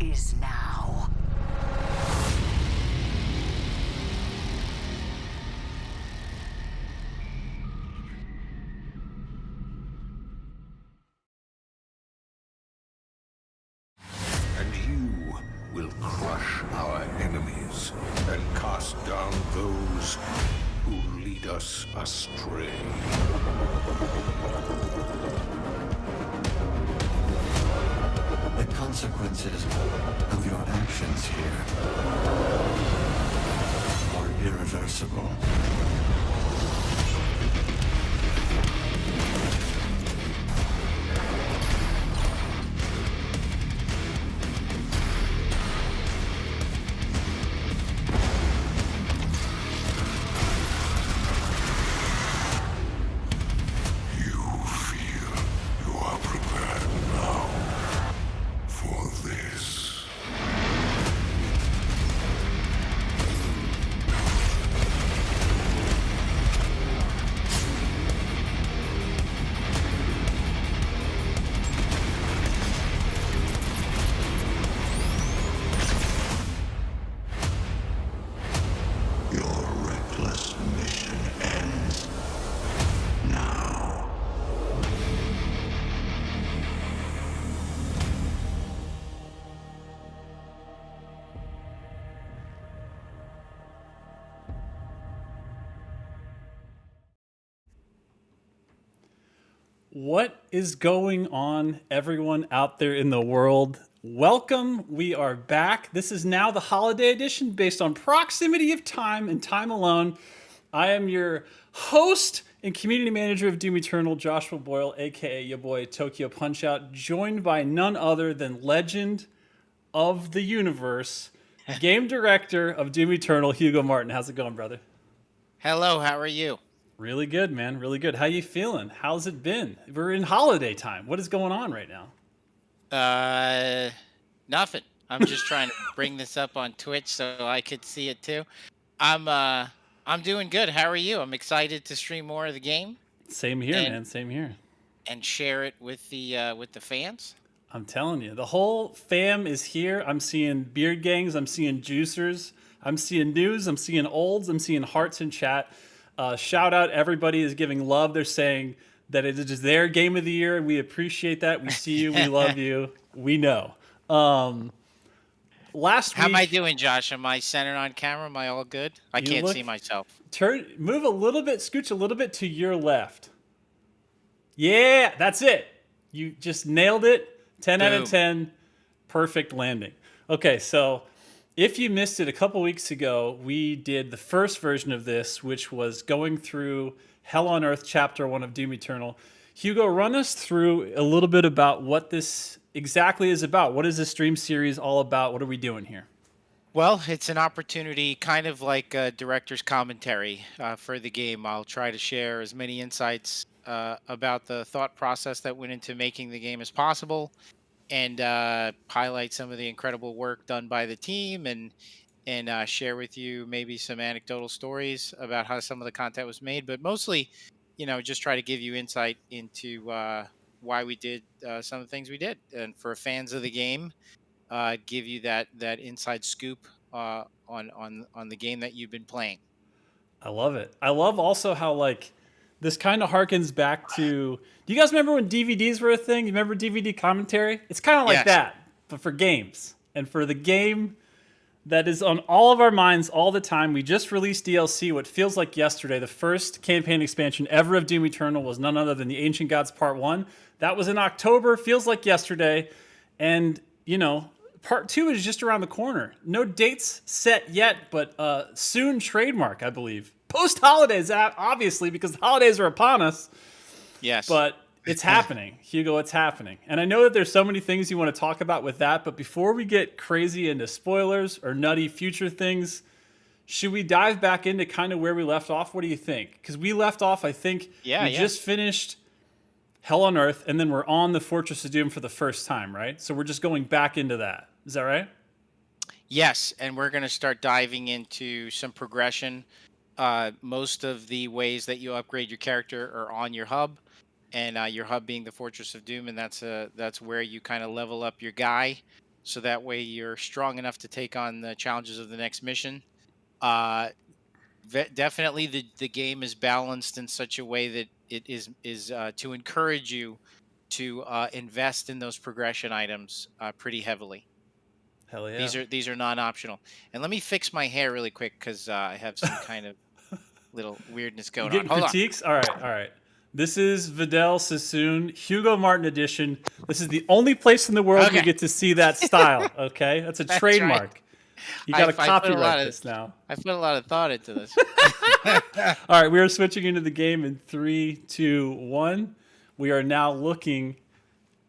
is now. And you will crush our enemies and cast down those who lead us astray. The consequences of your actions here are irreversible. What is going on, everyone out there in the world? Welcome. We are back. This is now the holiday edition based on proximity of time and time alone. I am your host and community manager of Doom Eternal, Joshua Boyle, aka your boy Tokyo Punch-Out, joined by none other than legend of the universe, Game director of Doom Eternal, Hugo Martin. How's it going, brother? Hello, how are you? Really good, man. Really good. How you feeling? How's it been? We're in holiday time. What is going on right now? Nothing. I'm just trying to bring this up on Twitch so I could see it too. I'm doing good. How are you? I'm excited to stream more of the game Same here, and man. Same here. and share it with the fans. I'm telling you, the whole fam is here. I'm seeing beard gangs. I'm seeing juicers. I'm seeing news. I'm seeing olds. I'm seeing hearts in chat. Shout out, everybody is giving love. They're saying that it is their game of the year, and we appreciate that. We see you. We love you. We know. Last How week, am I doing, Josh? Am I centered on camera? Am I all good? I You can't look- see myself. move a little bit, scooch a little bit to your left. Yeah, that's it. You just nailed it. 10 out of Boom. 10. Perfect landing. Okay, so if you missed it a couple weeks ago, we did the first version of this, which was going through Hell on Earth Chapter 1 of Doom Eternal. Hugo, run us through a little bit about what this exactly is about. What is this stream series all about? What are we doing here? Well, it's an opportunity, kind of like a director's commentary for the game. I'll try to share as many insights about the thought process that went into making the game as possible, and highlight some of the incredible work done by the team, and share with you maybe some anecdotal stories about how some of the content was made. But mostly, just try to give you insight into why we did some of the things we did, and for fans of the game, give you that inside scoop on the game that you've been playing. I love it. I love also how this kind of harkens back to. Do you guys remember when DVDs were a thing? You remember DVD commentary? It's kind of like Yes. that, but for games and for the game that is on all of our minds all the time. We just released DLC. What feels like yesterday. The first campaign expansion ever of Doom Eternal was none other than the Ancient Gods Part 1. That was in October. Feels like yesterday, and Part 2 is just around the corner. No dates set yet, but soon trademark, I believe. Post-holidays, obviously, because the holidays are upon us. Yes. But it's happening, Hugo, it's happening. And I know that there's so many things you want to talk about with that, but before we get crazy into spoilers or nutty future things, should we dive back into kind of where we left off? What do you think? Because we left off, I think, we just finished Hell on Earth, and then we're on the Fortress of Doom for the first time, right? So we're just going back into that. Is that right? Yes, and we're going to start diving into some progression. Most of the ways that you upgrade your character are on your hub, and your hub being the Fortress of Doom, and that's where you kind of level up your guy, so that way you're strong enough to take on the challenges of the next mission. Definitely, the game is balanced in such a way that it is to encourage you to invest in those progression items pretty heavily. Hell yeah. These are non-optional. And let me fix my hair really quick because I have some kind of little weirdness going on. Getting Hold critiques? All right. This is Vidal Sassoon, Hugo Martin edition. This is the only place in the world you get to see that style, okay? That's a trademark. right. You got to I put a copyright lot of- this now. I put a lot of thought into this. All right, we are switching into the game in 3, 2, 1. We are now looking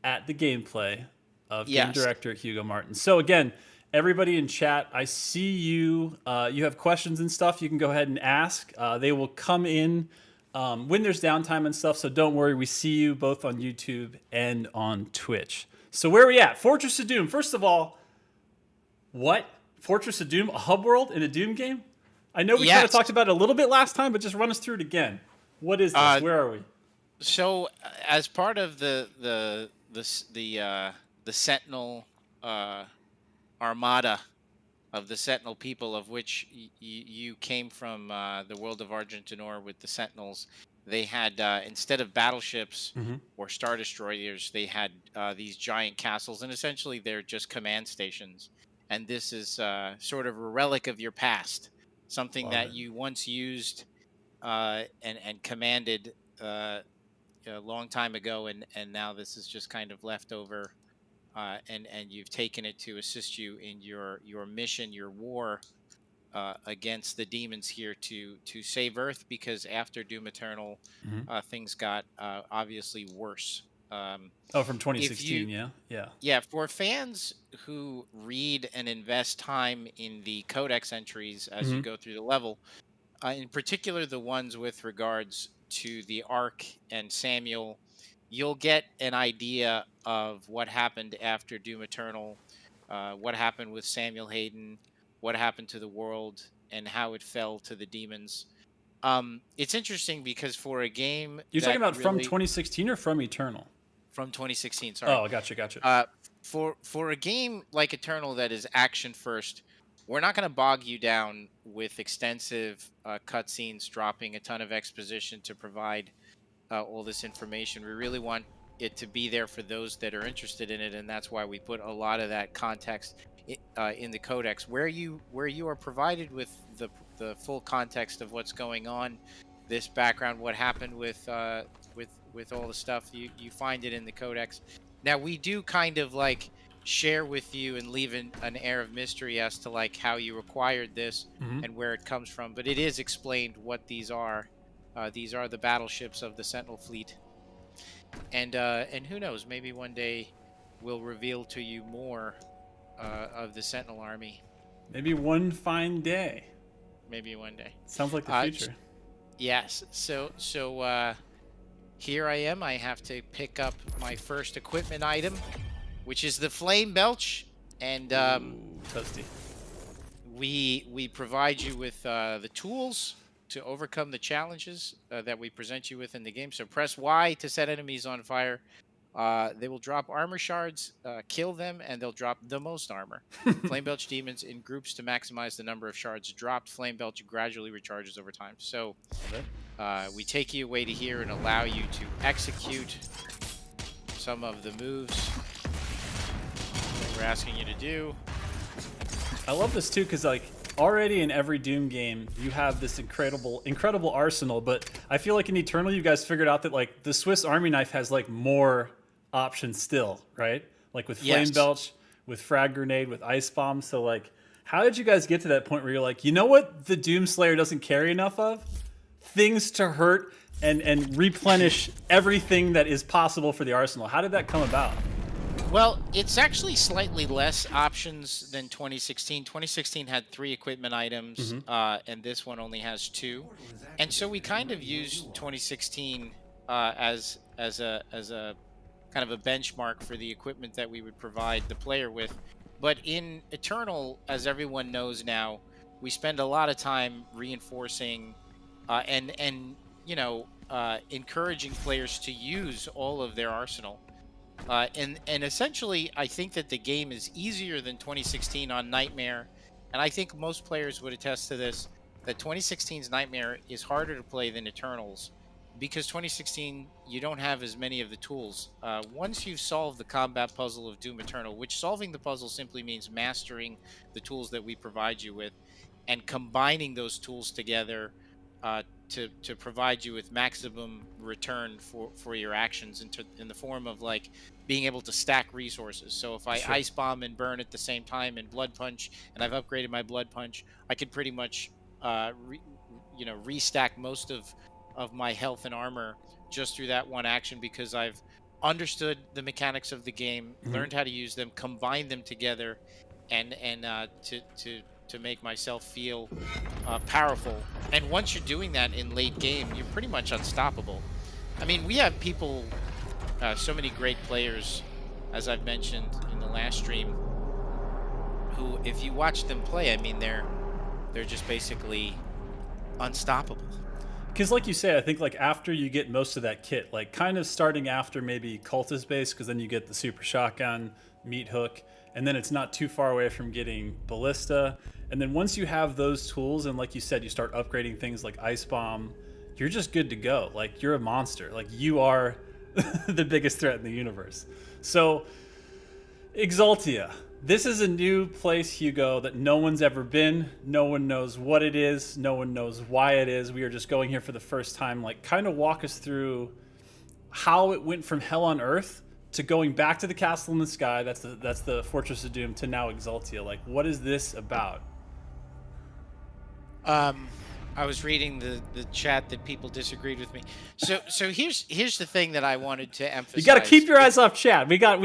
at the gameplay of game Yes. director Hugo Martin. So again, everybody in chat, I see you. You have questions and stuff. You can go ahead and ask. They will come in when there's downtime and stuff. So don't worry. We see you both on YouTube and on Twitch. So where are we at? Fortress of Doom. First of all, what? Fortress of Doom, a hub world in a Doom game? I know we kind of Yes. talked about it a little bit last time, but just run us through it again. What is this? Where are we? So, as part of the Sentinel armada of the Sentinel people, of which you came from the world of Argentinor with the Sentinels, they had instead of battleships or star destroyers, they had these giant castles, and essentially they're just command stations. And this is sort of a relic of your past, something that you once used and commanded a long time ago, and now this is just kind of left over, and you've taken it to assist you in your mission, your war against the demons here to save Earth, because after Doom Eternal, things got obviously worse. Oh, from If 2016, you, yeah, yeah. yeah, for fans who read and invest time in the codex entries as you Hmm. go through the level, in particular the ones with regards to the Ark and Samuel, you'll get an idea of what happened after Doom Eternal, what happened with Samuel Hayden, what happened to the world, and how it fell to the demons. It's interesting because for a game You're talking that about from really 2016 or from Eternal? from 2016, sorry. Oh, gotcha, gotcha. Uh, for a game like Eternal that is action first, we're not going to bog you down with extensive cutscenes, dropping a ton of exposition to provide all this information. We really want it to be there for those that are interested in it, and that's why we put a lot of that context in the codex, where you are provided with the full context of what's going on, this background, what happened with all the stuff. You find it in the codex. Now we do kind of like share with you and leave an air of mystery as to like how you acquired this Hmm. and where it comes from, but it is explained what these are. These are the battleships of the Sentinel fleet, and who knows, maybe one day we'll reveal to you more of the Sentinel army. Maybe one fine day. Maybe one day. Sounds like the Uh, future. yes. So here I am. I have to pick up my first equipment item, which is the flame belch, and Ooh, toasty. we provide you with the tools to overcome the challenges that we present you with in the game. So press Y to set enemies on fire. They will drop armor shards, kill them, and they'll drop the most armor. Flame Belch demons in groups to maximize the number of shards dropped. Flame Belch gradually recharges over time. So we take you away to here and allow you to execute some of the moves that we're asking you to do. I love this too because like already in every Doom game you have this incredible arsenal, but I feel like in Eternal you guys figured out that like the Swiss Army knife has like more options still, right? Like with Flame Yes. Belch, with Frag Grenade, with Ice Bomb. So like, how did you guys get to that point where you're like, you know what, the Doom Slayer doesn't carry enough of? Things to hurt and replenish everything that is possible for the arsenal. How did that come about? Well, it's actually slightly less options than 2016. 2016 had 3 equipment items, and this one only has 2. And so we kind of used 2016 as a kind of a benchmark for the equipment that we would provide the player with. But in Eternal, as everyone knows now, we spend a lot of time reinforcing and encouraging players to use all of their arsenal. And essentially, I think that the game is easier than 2016 on Nightmare, and I think most players would attest to this, that 2016's Nightmare is harder to play than Eternals, because 2016, you don't have as many of the tools. Once you've solved the combat puzzle of Doom Eternal, which solving the puzzle simply means mastering the tools that we provide you with, and combining those tools together to provide you with maximum return for your actions in the form of like being able to stack resources. So if I Ice Bomb and burn at the same time and Blood Punch, and I've upgraded my Blood Punch, I could pretty much restack most of my health and armor just through that one action, because I've understood the mechanics of the game, learned how to use them, combined them together, and to make myself feel powerful. And once you're doing that in late game, you're pretty much unstoppable. I mean, we have people, so many great players, as I've mentioned in the last stream, who, if you watch them play, I mean, they're just basically unstoppable. Because like you say, I think like after you get most of that kit, like kind of starting after maybe Cultist base, because then you get the super shotgun, meat hook, and then it's not too far away from getting ballista. And then once you have those tools, and like you said, you start upgrading things like Ice Bomb, you're just good to go. Like you're a monster. Like you are the biggest threat in the universe. So Exultia. This is a new place, Hugo, that no one's ever been. No one knows what it is. No one knows why it is. We are just going here for the first time. Like, kind of walk us through how it went from Hell on Earth to going back to the castle in the sky. That's the Fortress of Doom, to now Exultia. Like, what is this about? I was reading the chat that people disagreed with me. So here's the thing that I wanted to emphasize. You got to keep your eyes off chat. We got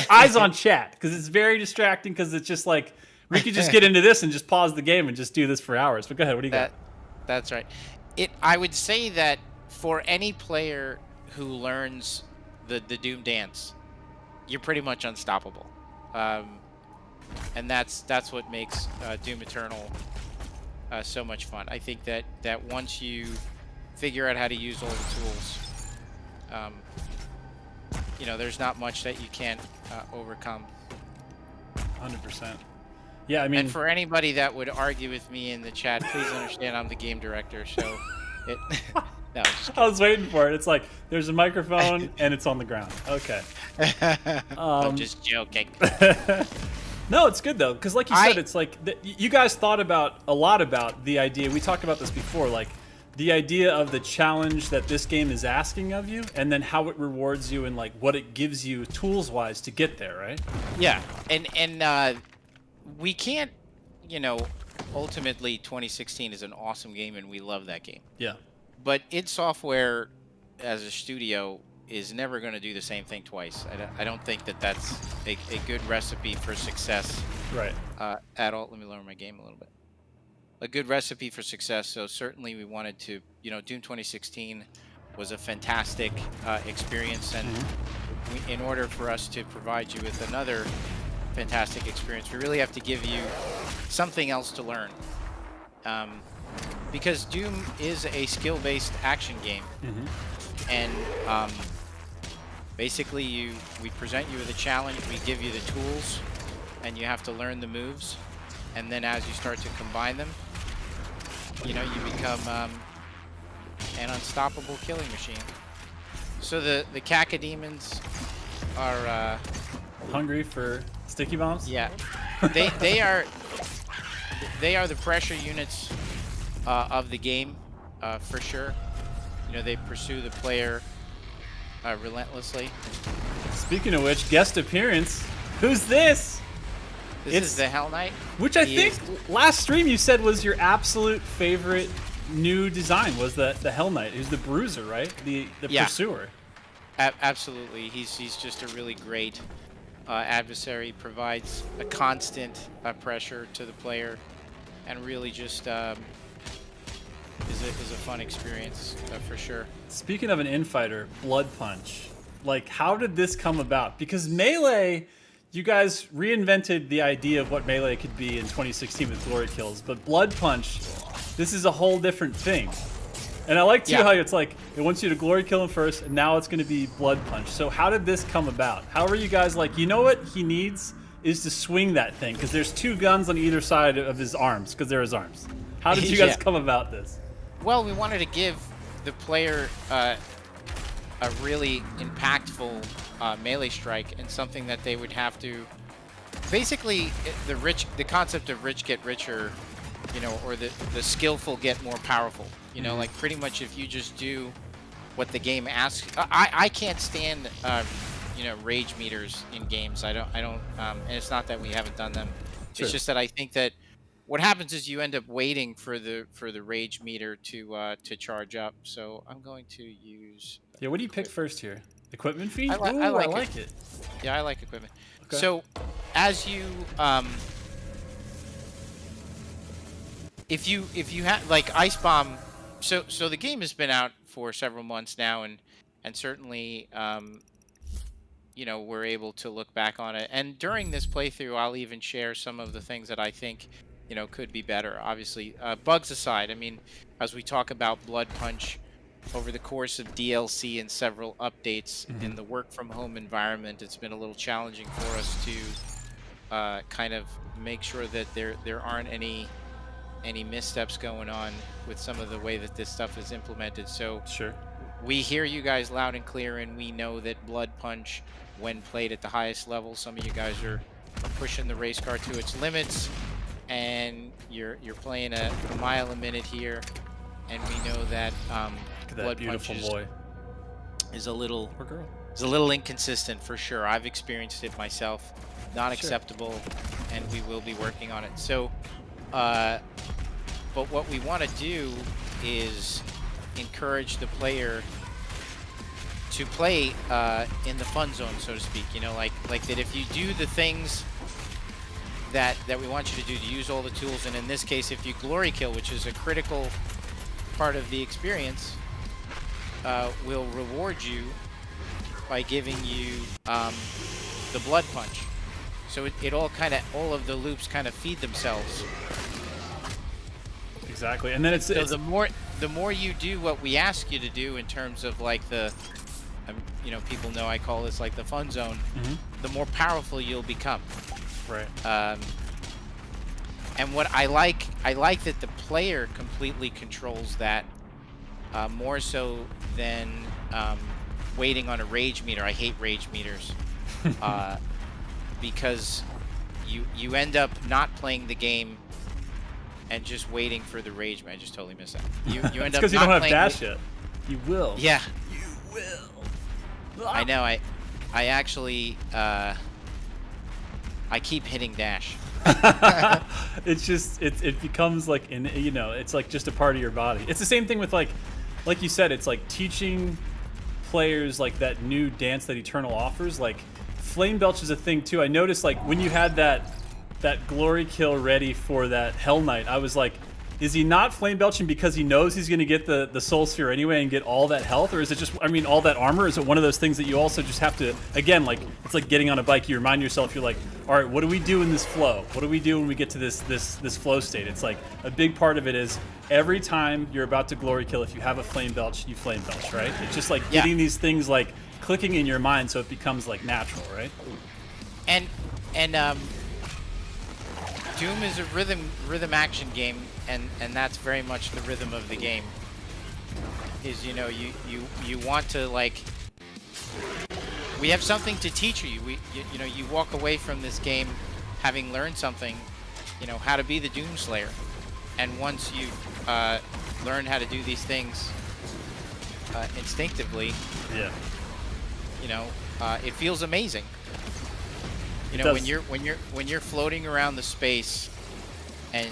eyes on chat because it's very distracting. Because it's just like we could just get into this and just pause the game and just do this for hours. But go ahead. What do you got? That's right. I would say that for any player who learns the Doom dance, you're pretty much unstoppable, and that's what makes Doom Eternal so much fun. I think that once you figure out how to use all the tools, there's not much that you can't overcome. 100%. Yeah, I mean, and for anybody that would argue with me in the chat, please understand I'm the game director, so it. No, I was waiting for it. It's like there's a microphone and it's on the ground. Okay. I'm just joking. No, it's good though, because like you said, it's like you guys thought a lot about the idea. We talked about this before, like the idea of the challenge that this game is asking of you, and then how it rewards you and like what it gives you tools wise to get there, right? Yeah, and we can't, ultimately 2016 is an awesome game and we love that game. Yeah. But id Software, as a studio, is never going to do the same thing twice. I don't think that-that's a good recipe for success. Right. At all. Let me lower my game a little bit. A good recipe for success. So certainly we wanted to, Doom 2016 was a fantastic experience, and in order for us to provide you with another fantastic experience, we really have to give you something else to learn. Because Doom is a skill-based action game, and basically we present you with a challenge, we give you the tools, and you have to learn the moves, and then as you start to combine them, you become an unstoppable killing machine. So the Cacodemons are hungry for sticky bombs. Yeah, they are the pressure units of the game, for sure. They pursue the player relentlessly. Speaking of which, guest appearance. Who's this? This is the Hell Knight. Which I think last stream you said was your absolute favorite new design was the Hell Knight. Who's the bruiser, right? The pursuer. Absolutely. He's just a really great adversary. Provides a constant pressure to the player, and really just is a fun experience for sure. Speaking of an infighter, Blood Punch. Like, how did this come about? Because Melee, you guys reinvented the idea of what Melee could be in 2016 with Glory Kills, but Blood Punch, this is a whole different thing. And I like too how it's like it wants you to Glory Kill him first, and now it's going to be Blood Punch. So how did this come about? How are you guys like, you know what he needs is to swing that thing, because there's two guns on either side of his arms, because they're his arms. How did you guys come about this? Well, we wanted to give the player a really impactful melee strike, and something that they would have to basically the concept of rich get richer, or the skillful get more powerful. Like pretty much if you just do what the game asks. I can't stand rage meters in games. I don't and it's not that we haven't done them. Sure. It's just that I think that what happens is you end up waiting for the rage meter to charge up. So I'm going to use. Yeah, what do you pick first here? Equipment Fiend? I like it. Yeah, I like equipment. Okay. So as you if you have like Ice Bomb, so the game has been out for several months now, and certainly we're able to look back on it. And during this playthrough, I'll even share some of the things that I think could be better. Obviously, bugs aside, I mean, as we talk about Blood Punch over the course of DLC and several updates in the work from home environment, it's been a little challenging for us to kind of make sure that there aren't any missteps going on with some of the way that this stuff is implemented. So sure, we hear you guys loud and clear, and we know that Blood Punch, when played at the highest level, some of you guys are pushing the race car to its limits, and you're playing a mile a minute here, and we know that Blood Punch is a little inconsistent for sure. I've experienced it myself. Not acceptable, and we will be working on it. So but what we want to do is encourage the player to play in the fun zone, so to speak. You know, like that if you do the things that we want you to do, to use all the tools, and in this case, if you glory kill, which is a critical part of the experience, will reward you by giving you the blood punch. So it all all of the loops kind of feed themselves. Exactly, and then it's the more you do what we ask you to do in terms of like you know, people know I call this like the fun zone. The more powerful you'll become. Right. And what I like that the player completely controls that, more so than waiting on a rage meter. I hate rage meters, because you end up not playing the game and just waiting for the rage. I just totally missed that. You end up because you not don't have playing dash yet. You will. Yeah, you will. I know. I actually I keep hitting dash. It's just it becomes like you know, it's like just a part of your body. It's the same thing with like you said, it's like teaching players like that new dance that Eternal offers. Like flame belch is a thing too. I noticed like when you had that glory kill ready for that Hell Knight, I was like, is he not flame belching because he knows he's going to get the soul sphere anyway and get all that health, or is it just, I mean, all that armor? Is it one of those things that you also just have to, again, like it's like getting on a bike, you remind yourself, you're like, all right, what do we do in this flow? What do we do when we get to this flow state? It's like a big part of it is every time you're about to glory kill, if you have a flame belch, you flame belch, right? It's just like getting these things like clicking in your mind so it becomes like natural, right? And Doom is a rhythm action game, and that's very much the rhythm of the game. Is, you know, you want to, like, we have something to teach you. You know, you walk away from this game having learned something, you know, how to be the Doom Slayer. And once you learn how to do these things instinctively, you know, it feels amazing. You know, when you're floating around the space and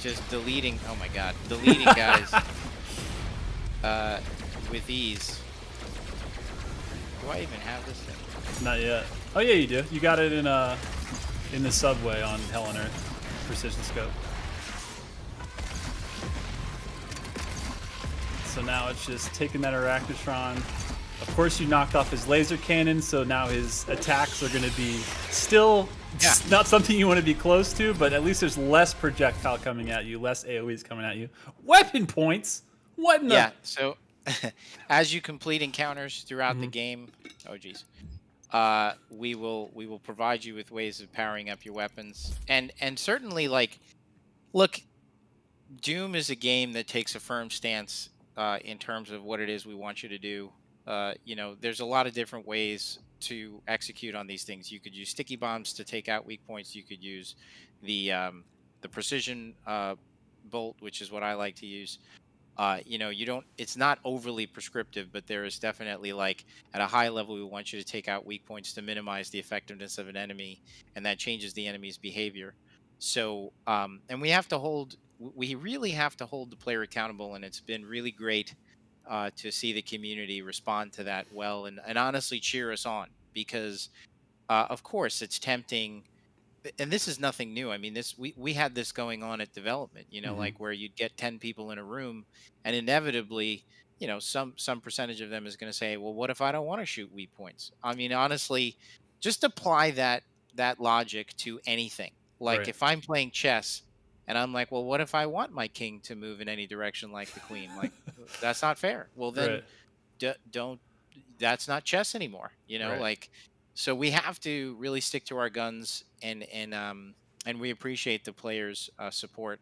just deleting, oh my god, deleting guys with ease. Do I even have this thing? Not yet. Oh yeah, you do. You got it in the subway on Hell on Earth precision scope. So now it's just taking that Arachnotron. Of course, you knocked off his laser cannon, so now his attacks are going to be still not something you want to be close to, but at least there's less projectile coming at you, less AoEs coming at you. Weapon points? What in the... Yeah, so as you complete encounters throughout the game, oh geez, we will provide you with ways of powering up your weapons. And certainly, like, look, Doom is a game that takes a firm stance in terms of what it is we want you to do. You know, there's a lot of different ways to execute on these things. You could use sticky bombs to take out weak points. You could use the precision bolt, which is what I like to use. You know, it's not overly prescriptive, but there is definitely, like, at a high level, we want you to take out weak points to minimize the effectiveness of an enemy, and that changes the enemy's behavior. So, and we really have to hold the player accountable, and it's been really great to see the community respond to that well, and honestly cheer us on, because of course it's tempting, and this is nothing new. I mean, we had this going on at development, you know, like where you'd get 10 people in a room, and inevitably, you know, some percentage of them is going to say, well, what if I don't want to shoot weak points? I mean, honestly, just apply that logic to anything. Like, if I'm playing chess and I'm like, well, what if I want my king to move in any direction like the queen? Like, that's not fair. Well, then don't. That's not chess anymore. You know, like, so we have to really stick to our guns, and we appreciate the players' support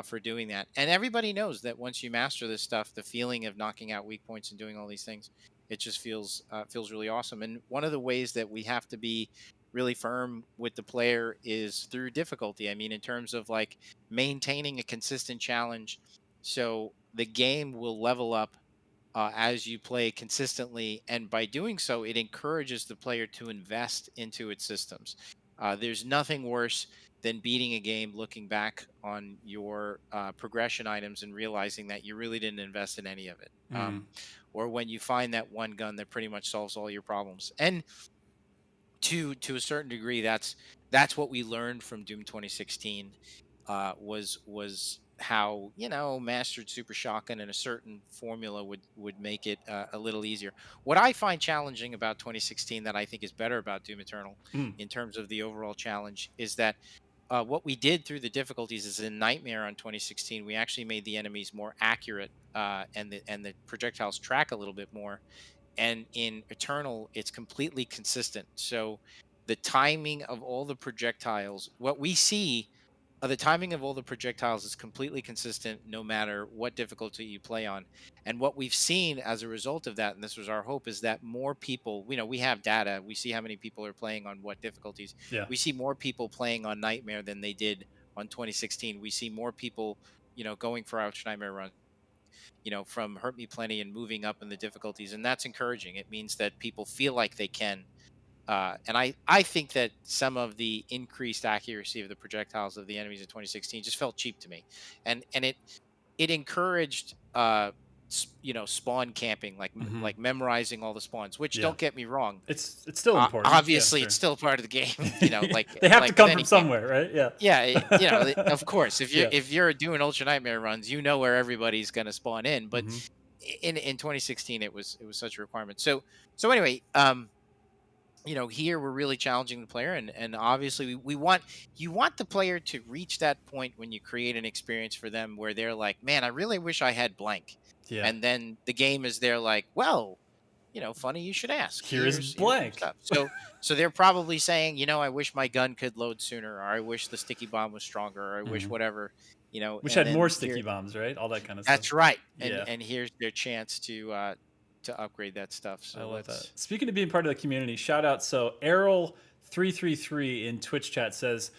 for doing that. And everybody knows that once you master this stuff, the feeling of knocking out weak points and doing all these things, it just feels really awesome. And one of the ways that we have to be really firm with the player is through difficulty. I mean, in terms of, like, maintaining a consistent challenge, so the game will level up as you play consistently, and by doing so, it encourages the player to invest into its systems. There's nothing worse than beating a game, looking back on your progression items and realizing that you really didn't invest in any of it. Or when you find that one gun that pretty much solves all your problems. And to a certain degree, that's what we learned from Doom 2016. Was how, mastered super shotgun and a certain formula would make it a little easier. What I find challenging about 2016 that I think is better about Doom Eternal in terms of the overall challenge is that what we did through the difficulties is in Nightmare on 2016, we actually made the enemies more accurate, and the projectiles track a little bit more. And in Eternal, it's completely consistent. So the timing of all the projectiles, what we see, the timing of all the projectiles is completely consistent no matter what difficulty you play on. And what we've seen as a result of that, and this was our hope, is that more people, we have data, we see how many people are playing on what difficulties. Yeah. We see more people playing on Nightmare than they did on 2016. We see more people, going for Ouch Nightmare Run, from Hurt Me Plenty and moving up in the difficulties. And that's encouraging. It means that people feel like they can. And I think that some of the increased accuracy of the projectiles of the enemies in 2016 just felt cheap to me, and it encouraged spawn camping, like memorizing all the spawns. Which, don't get me wrong, it's still important. Obviously, it's still part of the game. Like they have like to come with from any somewhere, right? Yeah. Yeah, of course. If you're doing Ultra Nightmare runs, where everybody's gonna spawn in. But in 2016, it was such a requirement. So anyway. Here we're really challenging the player, and obviously you want the player to reach that point when you create an experience for them where they're like, man, I really wish I had blank. Yeah. And then the game is there like, well, funny you should ask. Here's blank. So they're probably saying, I wish my gun could load sooner, or I wish the sticky bomb was stronger, or I wish whatever, Which had more sticky bombs, right? All that kind of stuff. That's right. And here's their chance to upgrade that stuff. So I love that. Speaking of being part of the community, shout out. So Errol333 in Twitch chat says,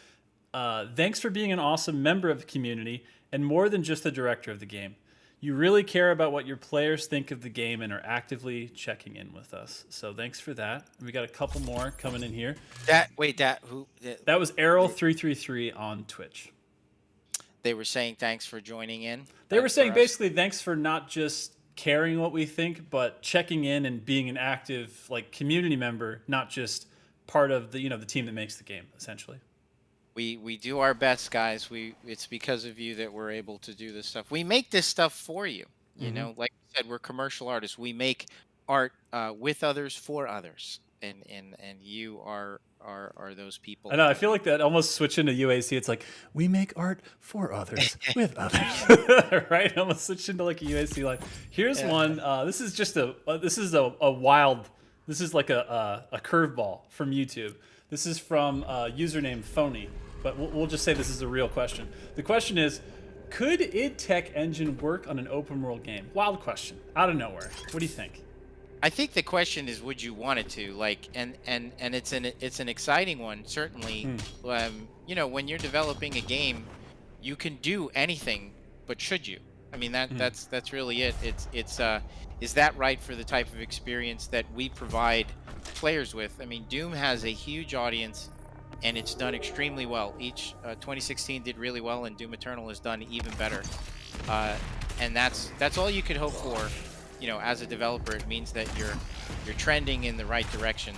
thanks for being an awesome member of the community and more than just the director of the game. You really care about what your players think of the game and are actively checking in with us. So thanks for that. We got a couple more coming in here. That was Errol333 on Twitch. They were saying thanks for joining in. They were saying basically thanks for not just caring what we think, but checking in and being an active community member, not just part of the the team that makes the game, essentially. We do our best, guys. It's because of you that we're able to do this stuff. We make this stuff for you. Like I said, we're commercial artists. We make art with others for others, and you are those people. I know. I feel like that almost switch into UAC. It's like we make art for others with others, right? Almost switch into like a UAC. Like here's one. This is just a wild. This is like a curveball from YouTube. This is from username Phony, but we'll just say this is a real question. The question is, could id Tech engine work on an open world game? Wild question, out of nowhere. What do you think? I think the question is, would you want it to? And it's an exciting one, certainly. When you're developing a game, you can do anything, but should you? I mean, that's really it. It's is that right for the type of experience that we provide players with? I mean, Doom has a huge audience, and it's done extremely well. 2016 did really well, and Doom Eternal has done even better. And that's all you could hope for. As a developer, it means that you're trending in the right direction.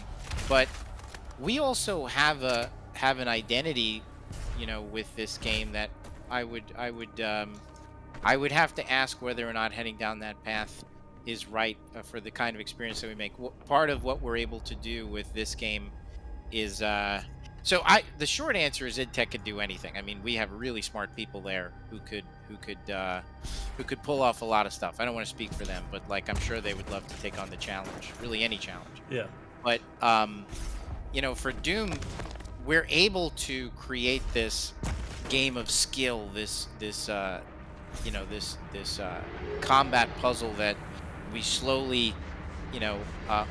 But we also have an identity, with this game that I would have to ask whether or not heading down that path is right for the kind of experience that we make. Part of what we're able to do with this game is the short answer is id Tech could do anything. I mean, we have really smart people there who could pull off a lot of stuff. I don't want to speak for them, but I'm sure they would love to take on the challenge, really any challenge. Yeah. But for Doom, we're able to create this game of skill, this combat puzzle that we slowly,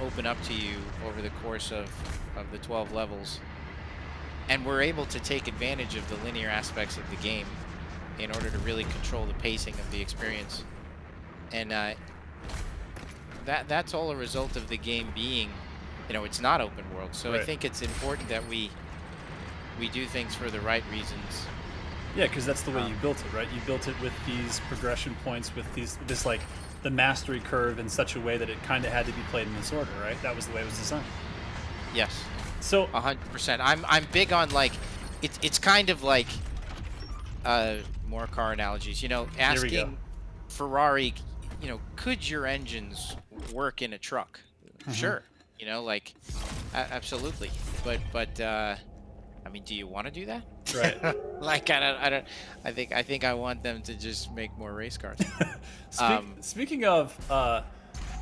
open up to you over the course of the 12 levels. And we're able to take advantage of the linear aspects of the game in order to really control the pacing of the experience. And that's all a result of the game being, it's not open world. So right. I think it's important that we do things for the right reasons. Yeah, because that's the way you built it, right? You built it with these progression points, with this like the mastery curve in such a way that it kind of had to be played in this order, right? That was the way it was designed. Yes. So 100%. I'm big on like it's kind of like more car analogies. You know, asking Ferrari, you know, could your engines work in a truck? Sure. You know, like absolutely. But I mean, do you want to do that? right. Like I don't. I think I want them to just make more race cars. Speaking of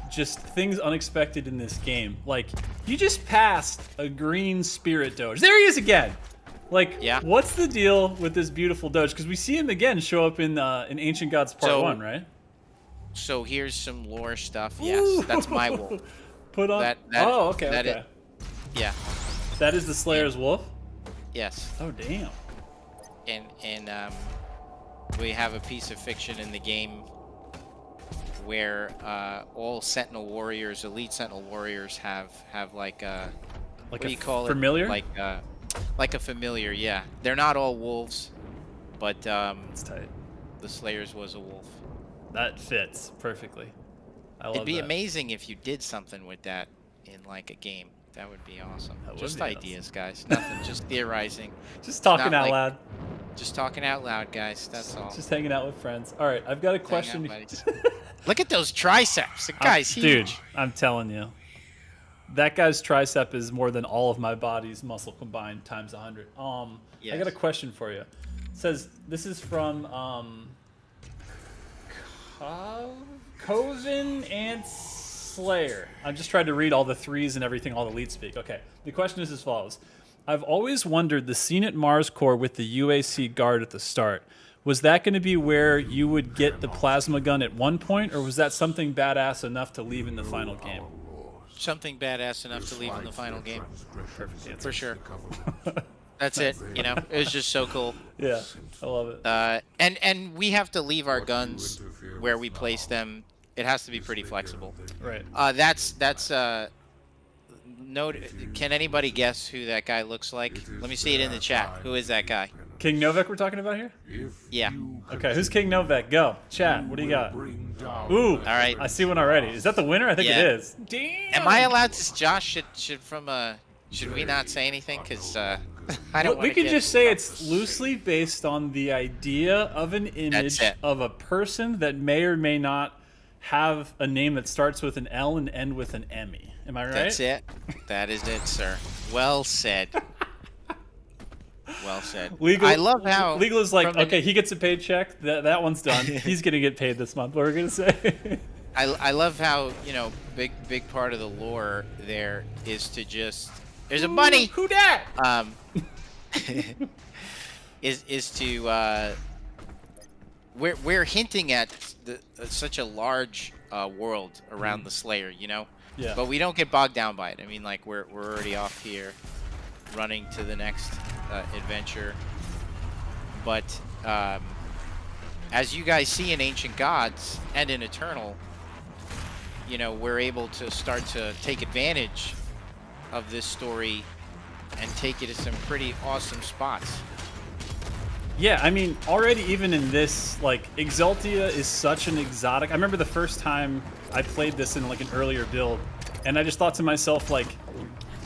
just things unexpected in this game, like you just passed a green spirit doge. There he is again. Like, what's the deal with this beautiful doge? Because we see him again show up in Ancient Gods Part 1, right? So here's some lore stuff. Yes, that's my wolf. Put on. That, oh, okay, okay. Yeah. That is the Slayer's wolf. Yes. Oh, damn. And we have a piece of fiction in the game where all Sentinel warriors, elite Sentinel warriors, have like a what do you call familiar? it? Like a familiar. Yeah. They're not all wolves, but it's tight. The Slayer's was a wolf. That fits perfectly. I love It'd be that. amazing if you did something with that in like a game. That would be awesome. Just ideas, awesome. Guys. Nothing. Just theorizing. Just talking out loud. Just talking out loud, guys. That's all. Just hanging out with friends. All right, I've got a question. Look at those triceps. The guy's huge. Dude, I'm telling you. That guy's tricep is more than all of my body's muscle combined times 100. Yes. I got a question for you. It says this is from Coven and Slayer. I'm just trying to read all the threes and everything, all the lead speak. Okay. The question is as follows. I've always wondered the scene at Mars Core with the UAC guard at the start. Was that going to be where you would get the plasma gun at one point, or was that something badass enough to leave in the final game? Something badass enough to leave in the final game. Perfect answer. For sure. That's it. You know, it was just so cool. Yeah, I love it. And we have to leave our guns where we place them. It has to be pretty flexible. Right. Can anybody guess who that guy looks like? Let me see it in the chat. Who is that guy? King Novak we're talking about here? Yeah. Okay, who's King Novak? Go. Chat, what do you got? Ooh, all right. I see one already. Is that the winner? I think it is. Damn. Am I allowed to, Josh, should we not say anything? Because I don't we could just say it's loosely based on the idea of an image of a person that may or may not have a name that starts with an L and end with an M-E. Am I right? That's it. That is it, sir. Well said. Well said. Legal, I love how Legal is like, okay, he gets a paycheck. That one's done. He's gonna get paid this month. What we're gonna say. I love how, you know, big part of the lore there is to just there's a bunny. Who dat? Is to we're hinting at such a large world around the Slayer, you know. Yeah. But we don't get bogged down by it. I mean, like we're already off here, running to the next adventure. But as you guys see in Ancient Gods and in Eternal, you know, we're able to start to take advantage of this story and take it to some pretty awesome spots. Yeah, I mean, already even in this, like, Exultia is such an exotic. I remember the first time I played this in, like, an earlier build, and I just thought to myself, like,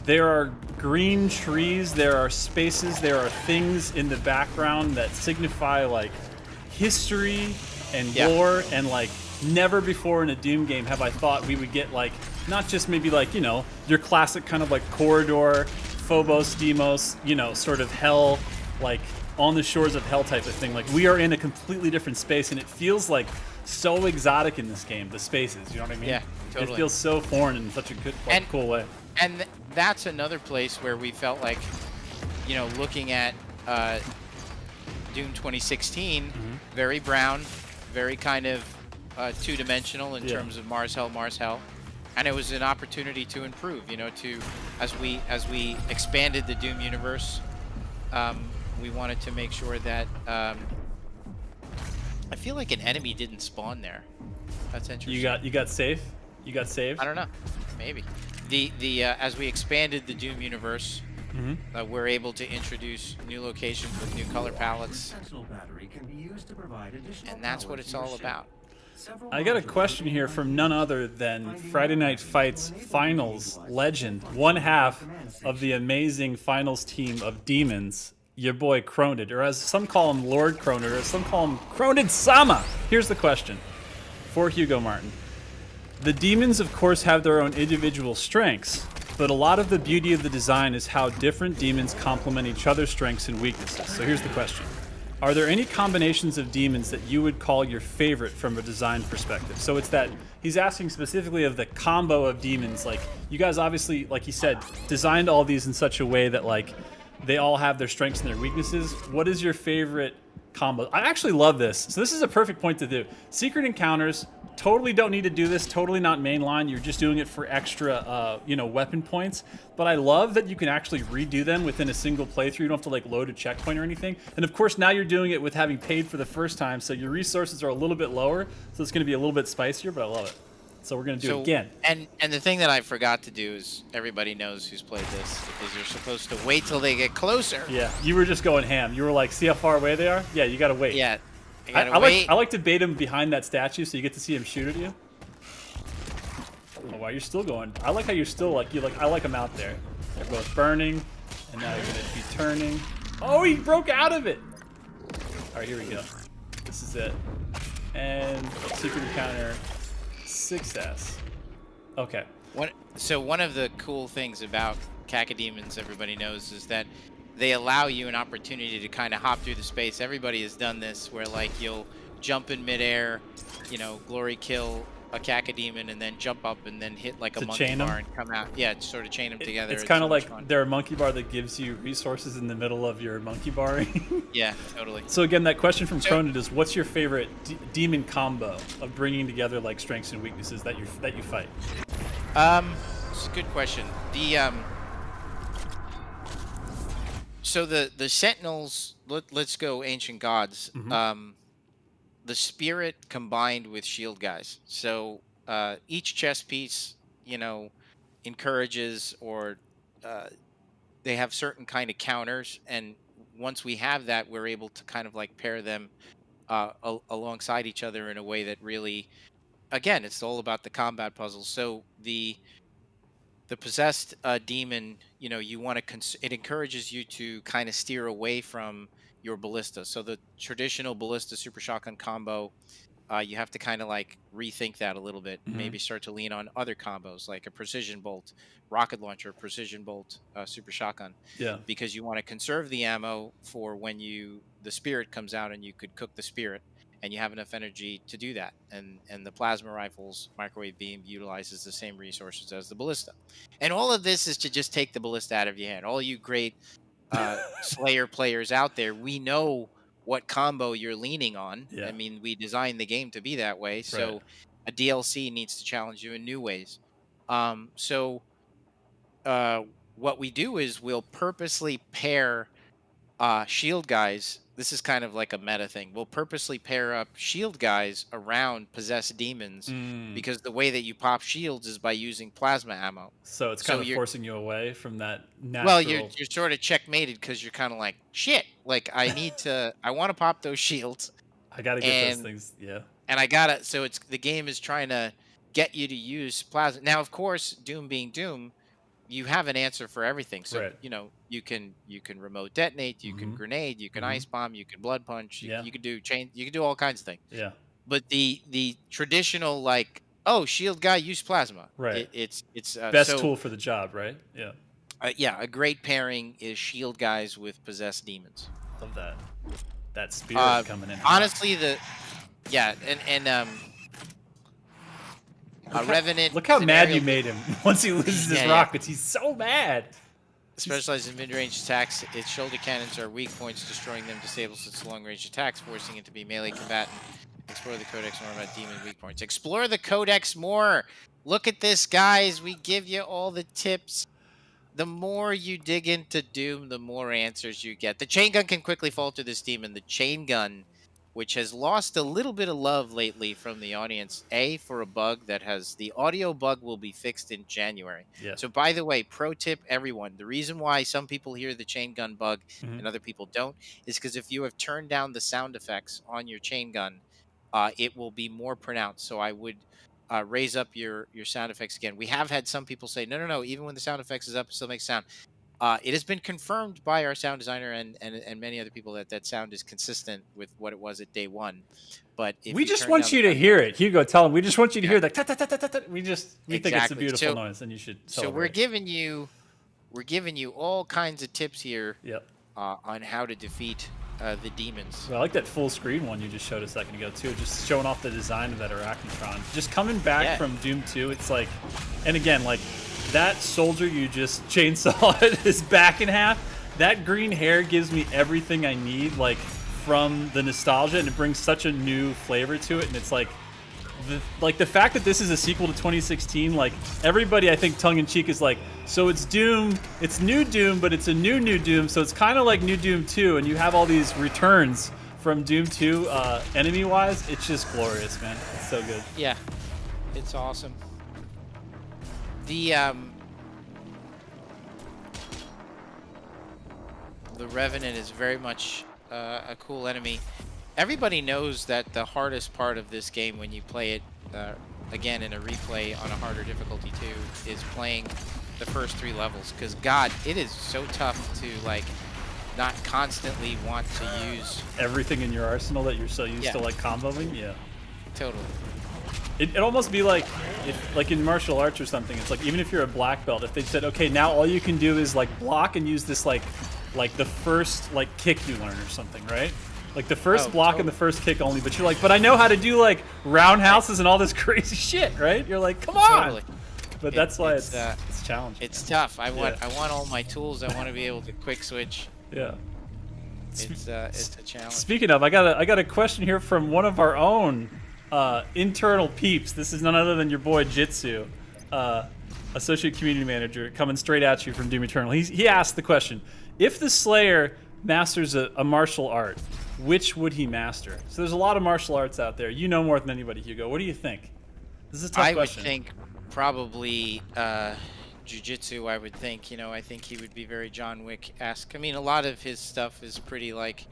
there are green trees, there are spaces, there are things in the background that signify, like, history and lore, and, like, never before in a Doom game have I thought we would get, like, not just maybe, like, you know, your classic kind of, like, corridor, Phobos, Deimos, you know, sort of hell, like, on the shores of hell type of thing. Like, we are in a completely different space, and it feels like so exotic in this game, the spaces, you know what I mean? Yeah, totally. It feels so foreign in such a good, like, cool way. And that's another place where we felt like, you know, looking at Doom 2016, very brown, very kind of two-dimensional in terms of Mars Hell. And it was an opportunity to improve, you know, as we expanded the Doom universe, we wanted to make sure that I feel like an enemy didn't spawn there. That's interesting. You got safe? You got saved? I don't know. Maybe. The as we expanded the Doom universe, We're able to introduce new locations with new color palettes, and that's what it's all about. I got a question here from none other than Friday Night Fights Finals legend, one half of the amazing Finals team of demons, your boy Cronid, or as some call him Lord Cronid, or some call him Cronid Sama. Here's the question for Hugo Martin. The demons, of course, have their own individual strengths, but a lot of the beauty of the design is how different demons complement each other's strengths and weaknesses. So here's the question. Are there any combinations of demons that you would call your favorite from a design perspective? So it's that he's asking specifically of the combo of demons. Like, you guys obviously, like he said, designed all these in such a way that, like, they all have their strengths and their weaknesses. What is your favorite combo? I actually love this. So this is a perfect point to do. Secret encounters, totally don't need to do this, totally not mainline. You're just doing it for extra, weapon points. But I love that you can actually redo them within a single playthrough. You don't have to like load a checkpoint or anything. And of course, now you're doing it with having paid for the first time, so your resources are a little bit lower. So it's going to be a little bit spicier, but I love it. So we're going to do it again. And the thing that I forgot to do is, everybody knows who's played this, is you're supposed to wait till they get closer. Yeah, you were just going ham. You were like, see how far away they are? Yeah, you got to wait. Yeah. I like to bait him behind that statue so you get to see him shoot at you. Oh, wow, you're still going. I like how you're still I like him out there. They're both burning, and now you're gonna be turning. Oh, he broke out of it. All right, here we go. This is it. And secret encounter success. Okay. So one of the cool things about cacodemons, everybody knows, is that they allow you an opportunity to kind of hop through the space. Everybody has done this, where like you'll jump in midair, glory kill a cacodemon, and then jump up and then hit like a monkey bar and come out. Yeah, sort of chain them together. It's kind of like their monkey bar that gives you resources in the middle of your monkey bar. Yeah, totally. So again, that question from Cronin is, what's your favorite demon combo of bringing together like strengths and weaknesses that you fight? It's a good question. So the Sentinels, let's go Ancient Gods. The Spirit combined with Shield Guys. So each chess piece, encourages, or they have certain kind of counters, and once we have that, we're able to kind of like pair them alongside each other in a way that really, again, it's all about the combat puzzle. So the possessed demon, you want to it encourages you to kind of steer away from your ballista. So the traditional ballista super shotgun combo, you have to kind of like rethink that a little bit. Maybe start to lean on other combos like a precision bolt, rocket launcher, precision bolt, super shotgun. Yeah. Because you want to conserve the ammo for when the spirit comes out, and you could cook the spirit, and you have enough energy to do that. And the plasma rifle's microwave beam utilizes the same resources as the ballista. And all of this is to just take the ballista out of your hand. All you great Slayer players out there, we know what combo you're leaning on. Yeah. I mean, we designed the game to be that way. So Right. a DLC needs to challenge you in new ways. What we do is we'll purposely pair shield guys. This is kind of like a meta thing. We'll purposely pair up shield guys around possessed demons, because the way that you pop shields is by using plasma ammo. So it's kind of forcing you away from that natural... Well, you're sort of checkmated, because you're kind of like, shit, like I want to pop those shields. I got to get those things, yeah. And so the game is trying to get you to use plasma. Now, of course, Doom being Doom, you have an answer for everything. So, Right. you can remote detonate, you can grenade, you can ice bomb, you can blood punch, Yeah. you can do chain, you can do all kinds of things. Yeah. But the traditional, like, shield guy, use plasma. Right. It's best tool for the job, right? Yeah. Yeah, a great pairing is shield guys with possessed demons. Love that. That spirit coming in. Honestly, Revenant. Look how mad you made him once he loses his rockets. He's so mad. Specialized in mid-range attacks, its shoulder cannons are weak points. Destroying them disables its long-range attacks, forcing it to be melee combatant. Explore the codex more about demon weak points. Explore the codex more. Look at this, guys. We give you all the tips. The more you dig into Doom, the more answers you get. The chain gun can quickly falter this demon. The chain gun which has lost a little bit of love lately from the audience. For a bug that has the audio bug will be fixed in January. Yeah. So, by the way, pro tip, everyone: the reason why some people hear the chain gun bug Mhm. and other people don't is because if you have turned down the sound effects on your chain gun, it will be more pronounced. So, I would raise up your sound effects again. We have had some people say, no, no, no. Even when the sound effects is up, it still makes sound. It has been confirmed by our sound designer and many other people that that sound is consistent with what it was at day one. But if We you just turn want down you the to hear it, Hugo. Tell him we just want you to yeah, hear that. We think it's a exactly. beautiful noise, and you should So celebrate. we're giving you all kinds of tips here Yep. on how to defeat the demons. Well, I like that full screen one you just showed a second ago too. Just showing off the design of that Arachnotron. Just coming back Yeah. from Doom 2, it's like, and again, like that soldier you just chainsawed his back in half. That green hair gives me everything I need, like from the nostalgia, and it brings such a new flavor to it. And it's like, the fact that this is a sequel to 2016, like everybody I think tongue in cheek is like, so it's Doom, it's new Doom, but it's a new Doom, so it's kind of like new Doom 2, and you have all these returns from Doom 2 enemy wise. It's just glorious, man. It's so good. Yeah, it's awesome. The Revenant is very much a cool enemy. Everybody knows that the hardest part of this game when you play it again in a replay on a harder difficulty too is playing the first 3 levels, because God, it is so tough to like not constantly want to use Everything in your arsenal that you're so used to like comboing. Yeah. totally. It'd almost be like, if, like in martial arts or something, it's like even if you're a black belt, if they said, okay, now all you can do is like block and use this like the first like kick you learn or something, right? Like the first block and the first kick only, but you're like, but I know how to do like roundhouses and all this crazy shit, right? You're like, come on. Totally. But that's why it's challenging. It's tough. I want all my tools. I want to be able to quick switch. Yeah. It's a challenge. Speaking of, I got a question here from one of our own internal peeps. This is none other than your boy Jitsu, associate community manager, coming straight at you from Doom Eternal. He asked the question: if the Slayer masters a martial art, which would he master? So there's a lot of martial arts out there. You know more than anybody, Hugo. What do you think? This is a tough question. I would think probably jiu-jitsu. I would think. I think he would be very John Wick-esque. I mean, a lot of his stuff is pretty like,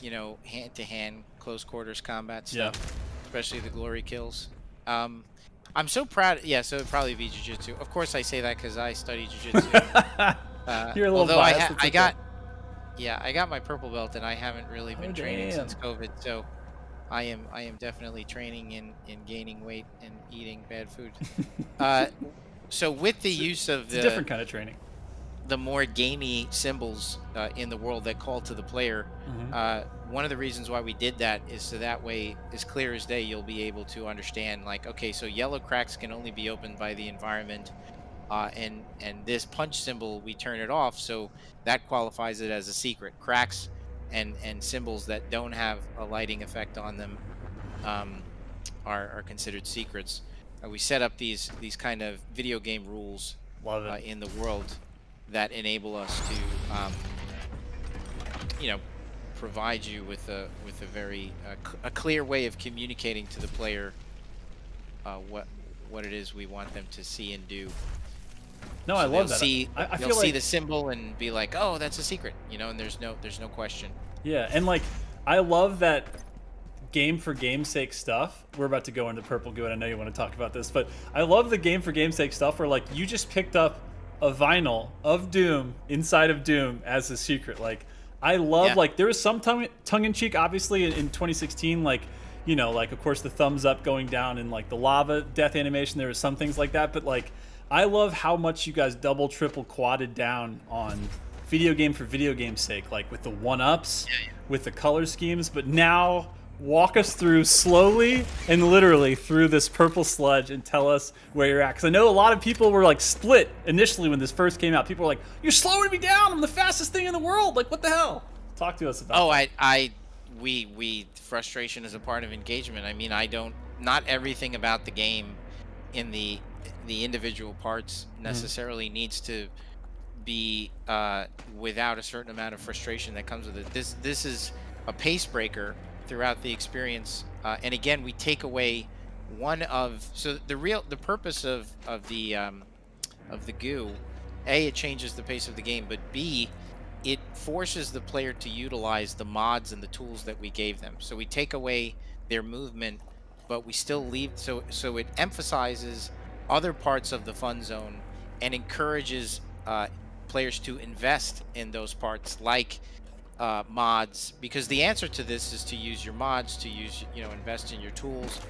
hand-to-hand, close quarters combat stuff. Yeah. Especially the glory kills. I'm so proud. Yeah, so it'd probably be jiu-jitsu. Of course, I say that because I study jiu-jitsu. You're a little although biased. I got my purple belt, and I haven't really been training since COVID. So I am definitely training in gaining weight and eating bad food. So with the use of it's a different kind of training, the more gamey symbols in the world that call to the player. One of the reasons why we did that is so that way, as clear as day, you'll be able to understand, like, okay, so yellow cracks can only be opened by the environment, and this punch symbol, we turn it off, so that qualifies it as a secret. Cracks and symbols that don't have a lighting effect on them are considered secrets. We set up these kind of video game rules in the world that enable us to provide you with a very clear way of communicating to the player what it is we want them to see and do. No, So I love they'll that. I they'll feel see like the symbol and be like, oh, that's a secret, and there's no question. yeah, and like I love that game for game's sake stuff. We're about to go into Purple Goo, and I know you want to talk about this, but I love the game for game's sake stuff where like you just picked up a vinyl of Doom inside of Doom as a secret. Like I love like there was some tongue-in-cheek obviously in 2016, like like of course the thumbs up going down and like the lava death animation, there was some things like that, but like I love how much you guys double triple quadded down on video game for video game's sake, like with the one-ups, with the color schemes. But now walk us through slowly and literally through this purple sludge and tell us where you're at, because I know a lot of people were like split initially when this first came out. People were like, you're slowing me down, I'm the fastest thing in the world, like what the hell. Talk to us about that. We frustration is a part of engagement. I mean, not everything about the game in the individual parts necessarily needs to be without a certain amount of frustration that comes with it. This is a pace breaker throughout the experience. And again, we take away one of the purpose of the goo. A, it changes the pace of the game, but B, it forces the player to utilize the mods and the tools that we gave them. So we take away their movement, but we still leave. So it emphasizes other parts of the fun zone and encourages players to invest in those parts, like mods, because the answer to this is to use your mods, to use, invest in your tools,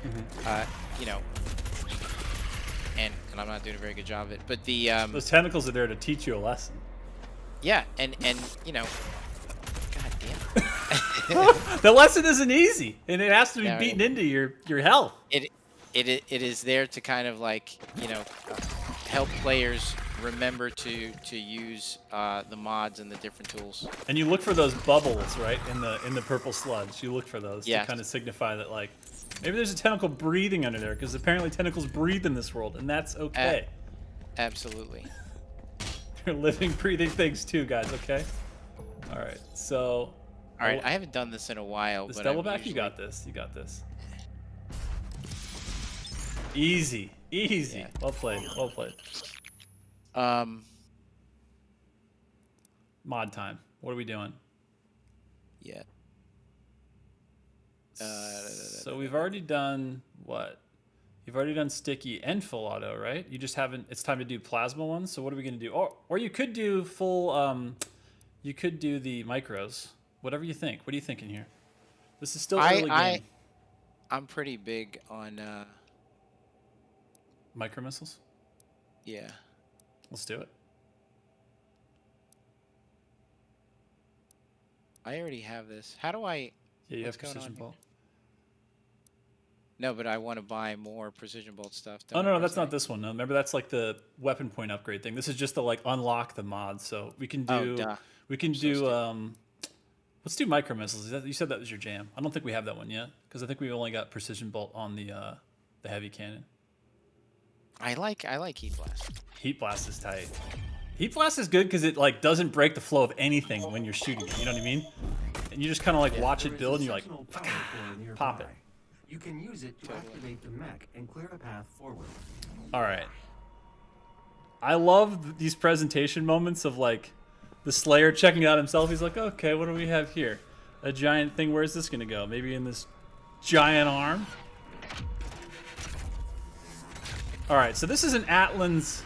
and I'm not doing a very good job of it, but the those tentacles are there to teach you a lesson. Yeah, and god damn. The lesson isn't easy, and it has to be beaten into your health. It is there to kind of like, help players remember to use the mods and the different tools. And you look for those bubbles, right, in the purple sludge. You look for those to kind of signify that, like, maybe there's a tentacle breathing under there, because apparently tentacles breathe in this world, and that's okay. Absolutely. They're living, breathing things too, guys. Okay. All right. So. All right. I haven't done this in a while. This but double back. You got this. You got this. Easy. Easy. Yeah. Well played. Well played. Mod time. What are we doing? Yeah. So we've already done what? You've already done sticky and full auto, right? You just haven't. It's time to do plasma ones. So what are we gonna do? Or you could do full. You could do the micros. Whatever you think. What are you thinking here? This is still early game. I'm pretty big on micro missiles. Yeah. Let's do it. I already have this. How do I? Yeah, you have precision bolt. No, but I want to buy more precision bolt stuff. Oh no, that's not this one. No, remember that's like the weapon point upgrade thing. This is just to like unlock the mods. So we can do. We can do. Let's do micro missiles. You said that was your jam. I don't think we have that one yet, because I think we only got precision bolt on the heavy cannon. I like heat blast. Heat blast is tight. Heat blast is good because it like doesn't break the flow of anything when you're shooting it. You know what I mean? And you just kind of like watch it build, and you're like, pop it. You can use it to activate the mech and clear a path forward. All right. I love these presentation moments of like the Slayer checking out himself. He's like, okay, what do we have here? A giant thing. Where's this gonna go? Maybe in this giant arm. All right, so this is an Atlan's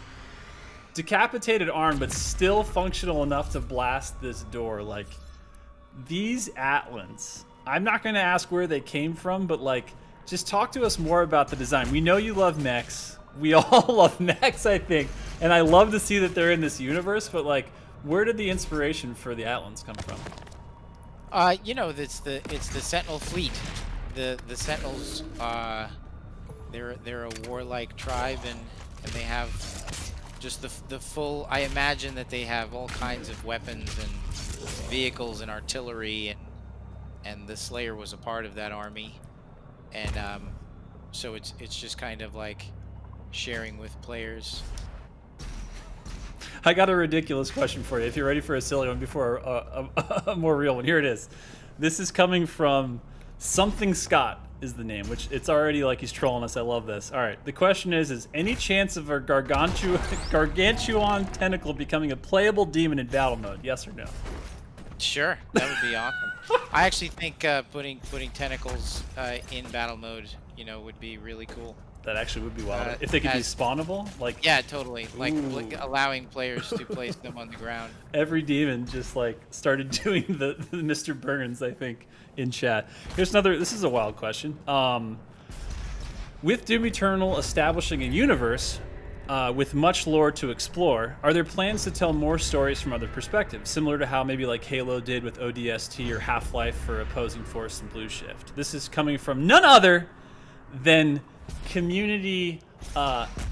decapitated arm, but still functional enough to blast this door. Like, these Atlans, I'm not going to ask where they came from, but like, just talk to us more about the design. We know you love mechs. We all love mechs, I think, and I love to see that they're in this universe. But like, where did the inspiration for the Atlans come from? It's the Sentinel fleet. The Sentinels. They're a warlike tribe, and they have just the full. I imagine that they have all kinds of weapons and vehicles and artillery, and the Slayer was a part of that army, and so it's just kind of like sharing with players. I got a ridiculous question for you. If you're ready for a silly one before a more real one, here it is. This is coming from Something Scott is the name, which it's already like he's trolling us. I love this. All right, the question is any chance of a gargantuan tentacle becoming a playable demon in battle mode? Yes or no? Sure, that would be awesome. I actually think putting tentacles in battle mode, would be really cool. That actually would be wild. If they could be spawnable, like yeah, totally. Like allowing players to place them on the ground. Every demon just like started doing the Mr. Burns, I think, in chat. Here's another. This is a wild question. With Doom Eternal establishing a universe with much lore to explore, are there plans to tell more stories from other perspectives, similar to how maybe like Halo did with ODST or Half-Life for Opposing Force and Blue Shift? This is coming from none other than community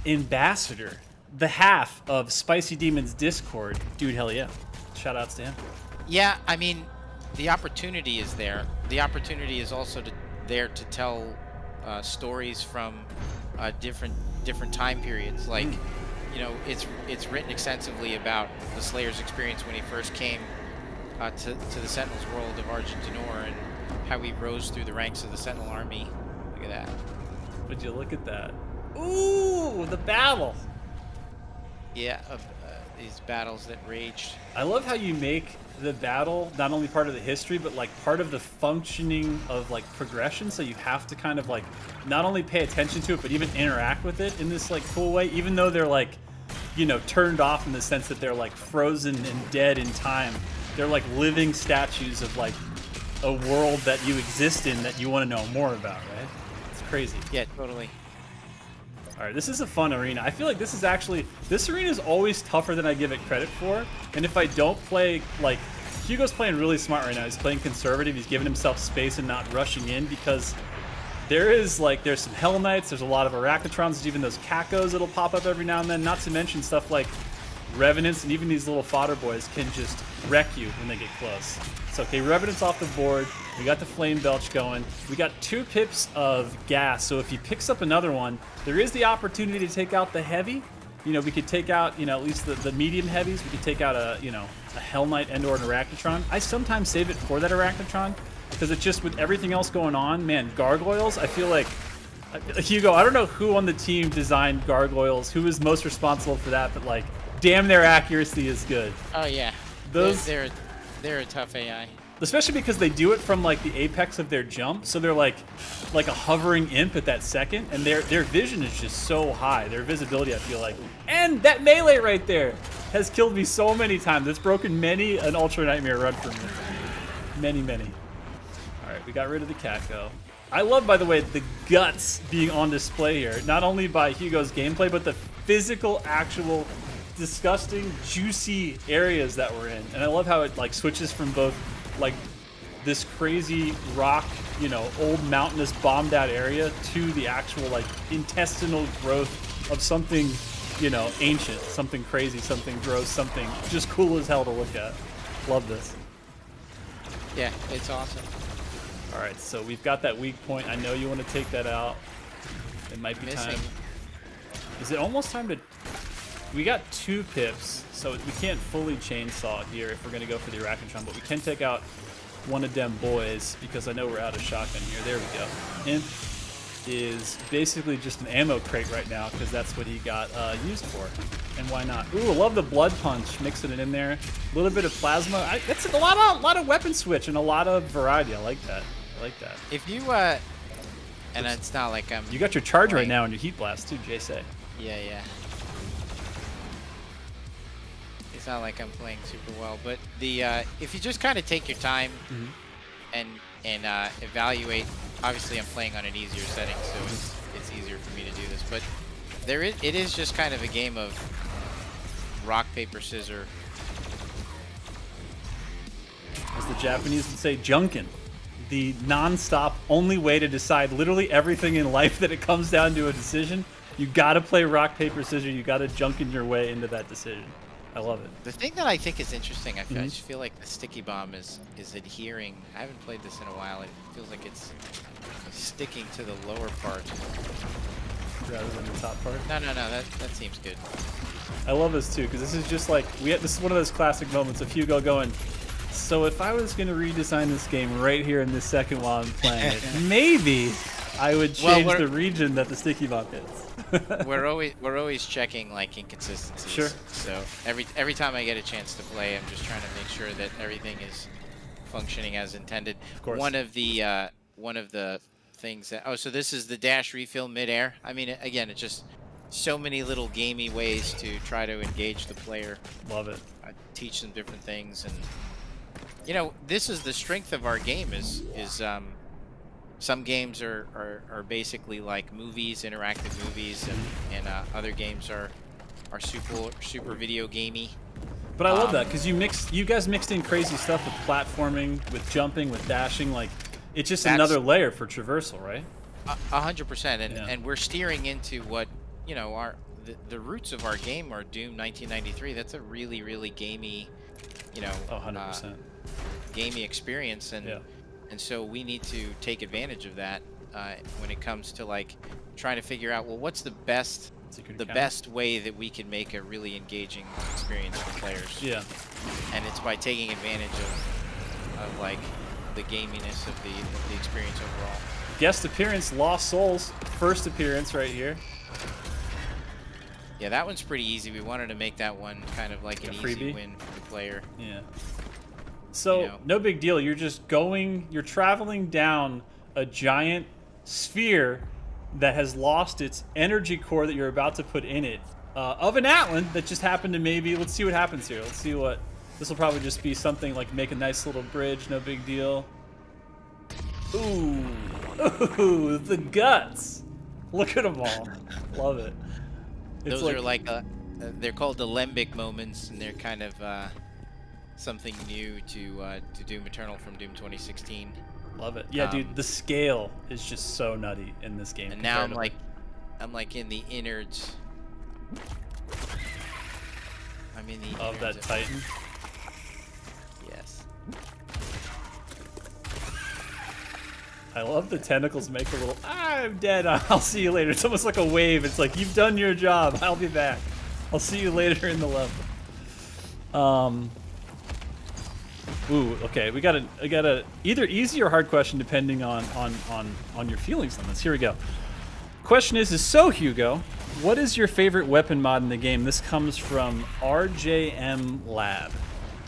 ambassador, the half of Spicy Demons Discord, dude. Hell yeah, shout outs to him. Yeah, I mean, the opportunity is there. The opportunity is also there to tell stories from different time periods. Like, it's written extensively about the Slayer's experience when he first came to the Sentinels world of Argent Tenor, and how we rose through the ranks of the Sentinel army. Look at that. Would you look at that? Ooh, the battle. Yeah, these battles that raged. I love how you make the battle not only part of the history, but like part of the functioning of like progression. So you have to kind of like not only pay attention to it, but even interact with it in this like cool way, even though they're like, you know, turned off in the sense that they're like frozen and dead in time. They're like living statues of like a world that you exist in that you want to know more about, right? It's crazy. Yeah, totally. All right, this is a fun arena. I feel like this arena is always tougher than I give it credit for. And if I don't play, like, Hugo's playing really smart right now. He's playing conservative. He's giving himself space and not rushing in because there's some Hell Knights, there's a lot of Arachnotrons, there's even those Cacos that'll pop up every now and then, not to mention stuff like Revenants, and even these little fodder boys can just wreck you when they get close. So, okay, Revenant's off the board. We got the Flame Belch going. We got 2 pips of gas, so if he picks up another one, there is the opportunity to take out the heavy. You know, we could take out, you know, at least the medium heavies. We could take out a Hell Knight and or an Arachnotron. I sometimes save it for that Arachnotron, because it's just with everything else going on, man, gargoyles, I feel like, Hugo, I don't know who on the team designed gargoyles, who was most responsible for that, but like, damn, their accuracy is good. Oh yeah, Those they're a tough AI. Especially because they do it from like the apex of their jump, so they're like a hovering imp at that second, and their vision is just so high. Their visibility, I feel like, and that melee right there has killed me so many times. It's broken many an Ultra Nightmare run for me. Many. All right, we got rid of the Caco. I love, by the way, the guts being on display here, not only by Hugo's gameplay, but the physical, actual, disgusting, juicy areas that we're in. And I love how it like switches from both like this crazy rock, you know, old mountainous bombed out area to the actual like intestinal growth of something, you know, ancient, something crazy, something gross, something just cool as hell to look at. Love this. Yeah, it's awesome. All right, so we've got that weak point. I know you want to take that out. It might be Missing. time. Is it almost time to... We got 2 pips, so we can't fully chainsaw here if we're going to go for the Arachnotron, but we can take out one of them boys because I know we're out of shotgun here. There we go. Imp is basically just an ammo crate right now because that's what he got used for. And why not? Ooh, I love the blood punch, mixing it in there. A little bit of plasma. That's a lot of weapon switch and a lot of variety. I like that. If you and it's not like I'm. You got your charge right now and your heat blast too, Jay say. Yeah. It's not like I'm playing super well, but the if you just kind of take your time and evaluate. Obviously, I'm playing on an easier setting, so it's easier for me to do this. But it is just kind of a game of rock, paper, scissors. As the Japanese would say, junkin. The non-stop only way to decide literally everything in life that it comes down to a decision. You gotta play rock, paper, scissors. You gotta junkin your way into that decision. I love it. The thing that I think is interesting, I just feel like the sticky bomb is adhering. I haven't played this in a while. It feels like it's sticking to the lower part rather than the top part. No. That seems good. I love this too because this is just like this is one of those classic moments of Hugo going. So if I was going to redesign this game right here in this second while I'm playing it, maybe I would change the region that the sticky bomb hits. we're always checking like inconsistencies. Sure. So every time I get a chance to play, I'm just trying to make sure that everything is functioning as intended. Of course. One of the things that so this is the dash refill midair. I mean, again, it's just so many little gamey ways to try to engage the player. Love it. I teach them different things, and you know, this is the strength of our game. Is some games are basically like movies, interactive movies, and other games are super video gamey. But I love that because you guys mixed in crazy stuff with platforming, with jumping, with dashing. Like it's just another layer for traversal, right? 100%, and we're steering into what you know the roots of our game are Doom 1993. That's a really gamey, you know, 100%. Gamey experience, and so we need to take advantage of that when it comes to like trying to figure out, well, what's the best way that we can make a really engaging experience for players. Yeah. And it's by taking advantage of like the gaminess of the experience overall. Guest appearance, Lost Souls, first appearance right here. Yeah, that one's pretty easy. We wanted to make that one kind of like an easy win for the player. Yeah. So, no big deal. You're just you're traveling down a giant sphere that has lost its energy core that you're about to put in it of an Atlan that just happened to maybe, let's see what happens here. Let's see what, this will probably just be something like make a nice little bridge, no big deal. Ooh, ooh, the guts. Look at them all. Love it. Those are like, they're called the limbic moments, and they're kind of something new to Doom Eternal from Doom 2016. Love it. Yeah, dude, the scale is just so nutty in this game. And now I'm like in the innards. I'm in the innards of that Titan. Yes. I love the tentacles make a little, I'm dead, I'll see you later. It's almost like a wave. It's like, you've done your job, I'll be back. I'll see you later in the level. Ooh, okay, we got a either easy or hard question depending on your feelings on this. Here we go. Question is so Hugo, what is your favorite weapon mod in the game? This comes from RJM Lab.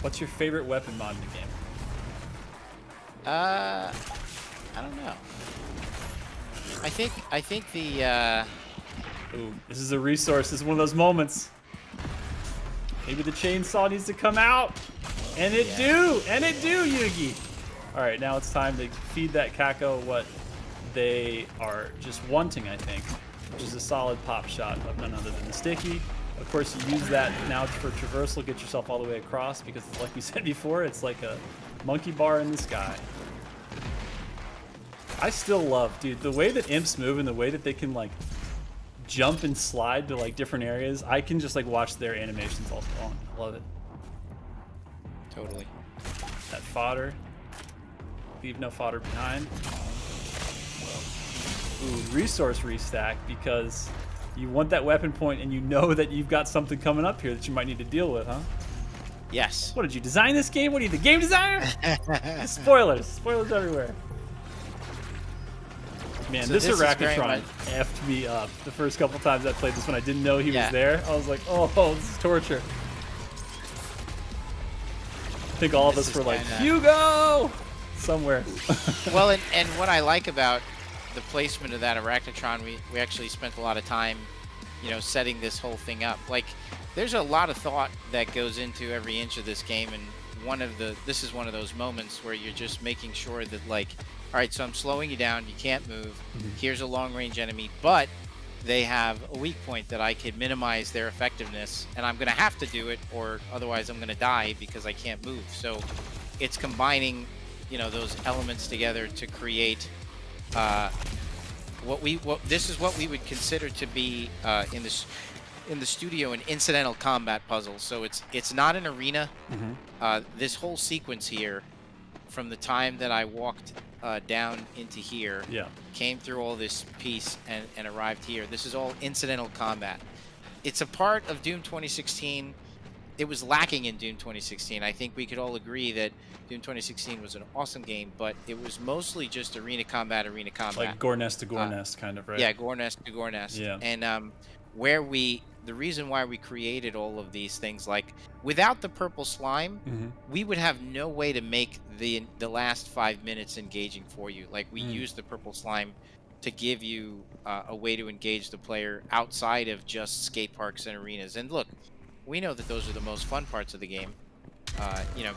What's your favorite weapon mod in the game? I don't know. I think the Ooh, this is a resource. This is one of those moments. Maybe the chainsaw needs to come out. And it do, Yugi. All right, now it's time to feed that Kako what they are just wanting, I think, which is a solid pop shot of none other than the sticky. Of course, you use that now for traversal, get yourself all the way across, because like we said before, it's like a monkey bar in the sky. I still love, dude, the way that imps move and the way that they can like jump and slide to like different areas. I can just like watch their animations all along. I love it. Totally. That fodder. Leave no fodder behind. Ooh, resource restack, because you want that weapon point and you know that you've got something coming up here that you might need to deal with, huh? Yes. What, did you design this game? What are you, the game designer? Spoilers. Spoilers everywhere. Man, so this Arachnotron effed me up the first couple times I played this when I didn't know he was there. I was like, oh, this is torture. I think all of us were like, Hugo! Somewhere. Well, and what I like about the placement of that Arachnotron, we actually spent a lot of time, setting this whole thing up. Like, there's a lot of thought that goes into every inch of this game, and this is one of those moments where you're just making sure that, like, all right, so I'm slowing you down, you can't move, here's a long-range enemy, but they have a weak point that I could minimize their effectiveness, and I'm going to have to do it, or otherwise I'm going to die because I can't move. So it's combining, those elements together to create this is what we would consider to be in the studio an incidental combat puzzle. So it's not an arena. This whole sequence here, from the time that I walked down into here, came through all this piece and arrived here. This is all incidental combat. It's a part of Doom 2016. It was lacking in Doom 2016. I think we could all agree that Doom 2016 was an awesome game, but it was mostly just arena combat. Like gore nest to gore nest, kind of, right? Yeah, gore nest to gore nest. Yeah. And the reason why we created all of these things, like without the purple slime, we would have no way to make the last 5 minutes engaging for you. Like we used the purple slime to give you a way to engage the player outside of just skate parks and arenas. And look, we know that those are the most fun parts of the game,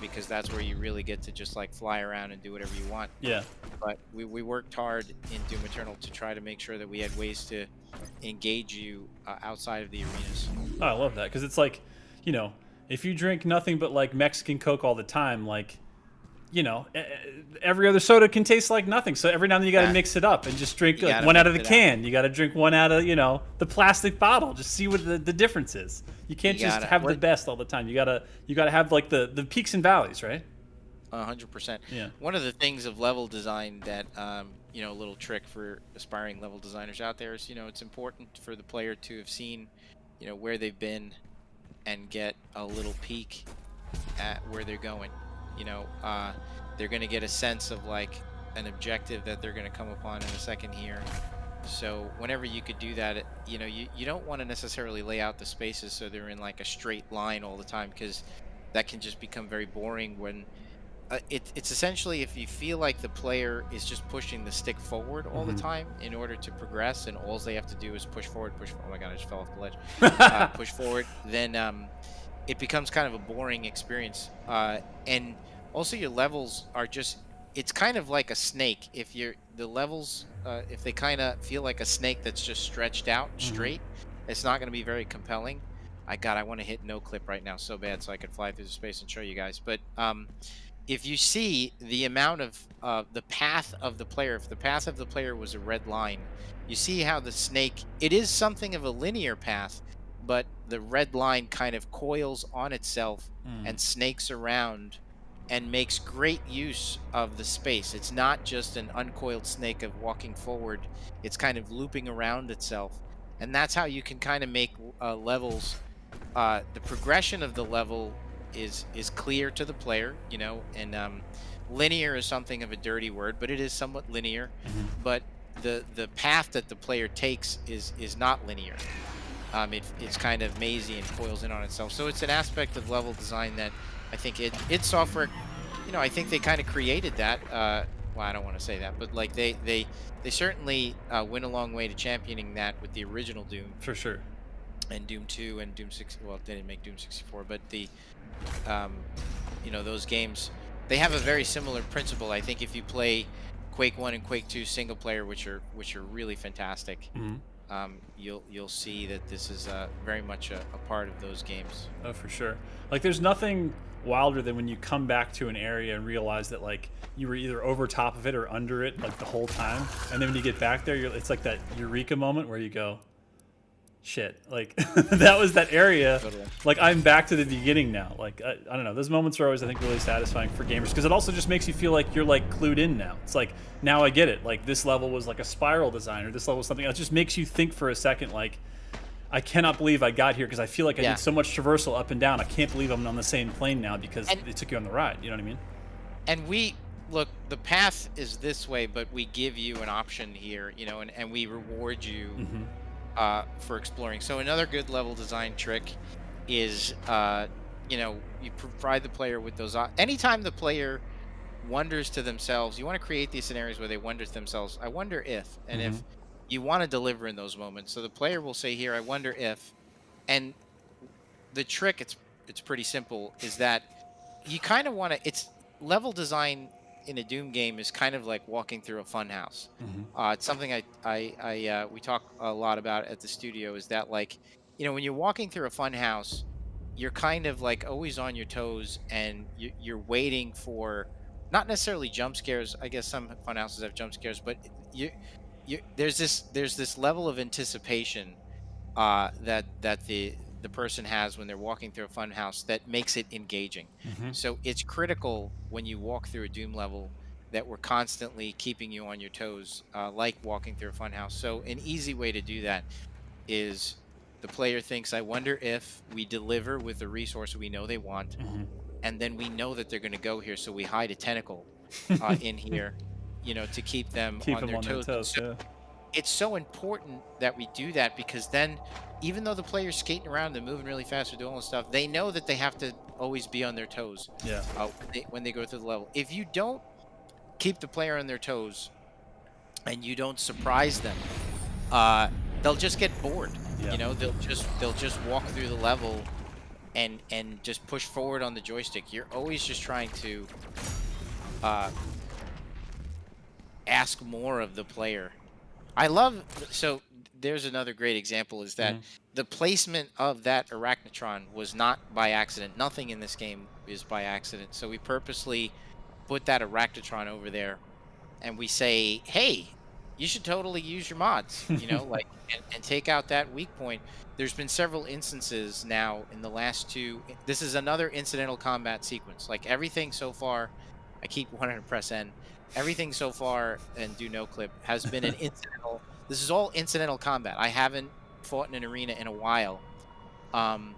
because that's where you really get to just like fly around and do whatever you want. Yeah. But we worked hard in Doom Eternal to try to make sure that we had ways to engage you outside of the arenas. Oh, I love that, because it's like, if you drink nothing but like Mexican Coke all the time, like, every other soda can taste like nothing. So every now and then you got to mix it up and just drink like one out of the can. You got to drink one out of, the plastic bottle. Just see what the difference is. You can't just have the best all the time. You gotta have like the peaks and valleys, right? 100%. Yeah. One of the things of level design that, a little trick for aspiring level designers out there is, it's important for the player to have seen, where they've been and get a little peek at where they're going. They're going to get a sense of like an objective that they're going to come upon in a second here. So whenever you could do that, you don't want to necessarily lay out the spaces so they're in like a straight line all the time, because that can just become very boring when it's essentially, if you feel like the player is just pushing the stick forward all the time in order to progress, and all they have to do is push forward, oh my god, I just fell off the ledge. Push forward, then it becomes kind of a boring experience. And also your levels are just, it's kind of like a snake. If the levels, if they kind of feel like a snake that's just stretched out straight, it's not going to be very compelling. I want to hit no clip right now so bad so I could fly through the space and show you guys. But if you see the amount of the path of the player, if the path of the player was a red line, you see how the snake, it is something of a linear path, but the red line kind of coils on itself and snakes around and makes great use of the space. It's not just an uncoiled snake of walking forward. It's kind of looping around itself. And that's how you can kind of make levels, the progression of the level is clear to the player, and linear is something of a dirty word, but it is somewhat linear. But the path that the player takes is not linear. It's kind of mazy and coils in on itself. So it's an aspect of level design that I think id Software, I think they kind of created that. Well, I don't want to say that, but like they certainly went a long way to championing that with the original Doom. For sure. And Doom 2 and Doom 6. Well, they didn't make Doom 64, but the those games, they have a very similar principle. I think if you play Quake 1 and Quake 2 single player, which are really fantastic, you'll see that this is very much a part of those games. Oh, for sure. Like, there's nothing wilder than when you come back to an area and realize that like you were either over top of it or under it like the whole time, and then when you get back there, it's like that eureka moment where you go, shit, like that was that area. Totally. Like, I'm back to the beginning now. Like, I don't know, those moments are always, I think, really satisfying for gamers, because it also just makes you feel like you're like clued in now. It's like, now I get it, like this level was like a spiral design, or this level was something else. It just makes you think for a second, like, I cannot believe I got here because I feel like I did so much traversal up and down. I can't believe I'm on the same plane now because they took you on the ride. You know what I mean? And look, the path is this way, but we give you an option here, and we reward you for exploring. So another good level design trick is, you provide the player with those. Anytime the player wonders to themselves, you want to create these scenarios where they wonder to themselves, I wonder if, and if you want to deliver in those moments. So the player will say here, I wonder if, and the trick, it's pretty simple, is that you kind of want to, it's level design in a Doom game is kind of like walking through a fun house. It's something we talk a lot about at the studio, is that, like, when you're walking through a fun house, you're kind of like always on your toes, and you're waiting for, not necessarily jump scares. I guess some fun houses have jump scares, but there's this level of anticipation that the person has when they're walking through a fun house that makes it engaging. So it's critical when you walk through a Doom level that we're constantly keeping you on your toes, like walking through a fun house. So an easy way to do that is the player thinks, I wonder if we deliver with the resource we know they want, and then we know that they're going to go here, so we hide a tentacle in here, to keep them on their toes. So it's so important that we do that, because then, even though the player's skating around and moving really fast or doing all this stuff, they know that they have to always be on their toes when they go through the level. If you don't keep the player on their toes and you don't surprise them, they'll just get bored. They'll just walk through the level and just push forward on the joystick. You're always just trying to ask more of the player. So there's another great example, is that the placement of that Arachnotron was not by accident. Nothing in this game is by accident. So we purposely put that Arachnotron over there, and we say, hey, you should totally use your mods, like, and take out that weak point. There's been several instances now in the last two. This is another incidental combat sequence. Like, everything so far, I keep wanting to press N. Everything so far and do no clip has been an incidental. This is all incidental combat. I haven't fought in an arena in a while. And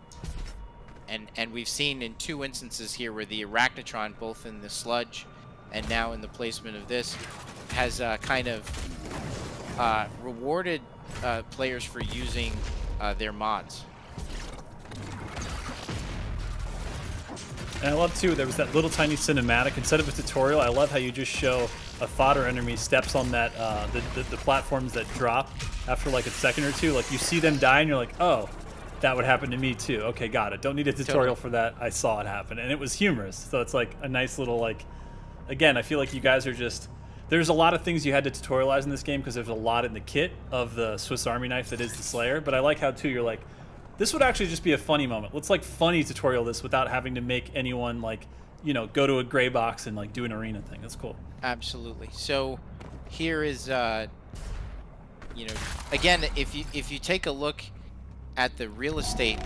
we've seen in two instances here where the Arachnotron, both in the sludge and now in the placement of this, has kind of rewarded players for using their mods. And I love too, there was that little tiny cinematic. Instead of a tutorial, I love how you just show a fodder enemy steps on that the platforms that drop after like a second or two. Like you see them die and you're like, oh, that would happen to me too. Okay, got it. Don't need a tutorial for that. I saw it happen. And it was humorous. So it's like a nice little like, again, I feel like you guys are just, there's a lot of things you had to tutorialize in this game because there's a lot in the kit of the Swiss Army knife that is the Slayer. But I like how too, you're like, this would actually just be a funny moment. Let's like funny tutorial this without having to make anyone like, you know, go to a gray box and like do an arena thing. That's cool. Absolutely. So here is, you know, again, if you take a look at the real estate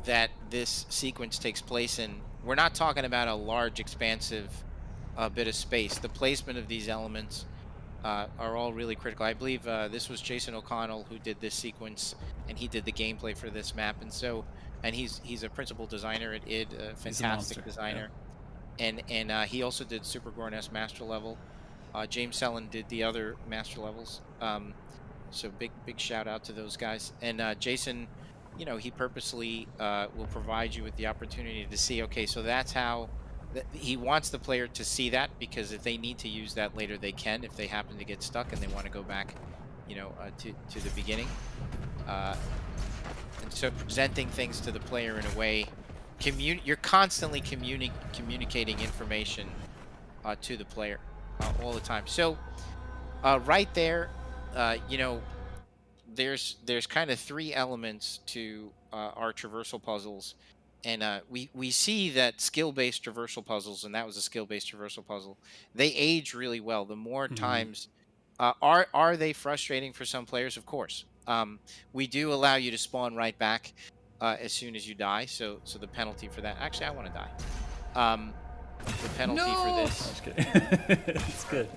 that this sequence takes place in, we're not talking about a large, expansive bit of space. The placement of these elements are all really critical. I believe this was Jason O'Connell who did this sequence, and he did the gameplay for this map. And so, and he's a principal designer at id, a fantastic designer. Yeah. And he also did Super Gore and S Master Level. James Sellen did the other Master Levels. So big shout out to those guys. And Jason, you know, he purposely will provide you with the opportunity to see, okay, so that's how he wants the player to see that, because if they need to use that later, they can, if they happen to get stuck and they want to go back, you know, to the beginning. And so presenting things to the player in a way, you're constantly communicating information to the player all the time. So right there, you know, there's kind of three elements to our traversal puzzles. And we see that skill-based traversal puzzles, and that was a skill-based traversal puzzle, they age really well. The more times, are they frustrating for some players? Of course. We do allow you to spawn right back as soon as you die. So the penalty for that. Actually, I want to die. The penalty for this. That's good. It's good.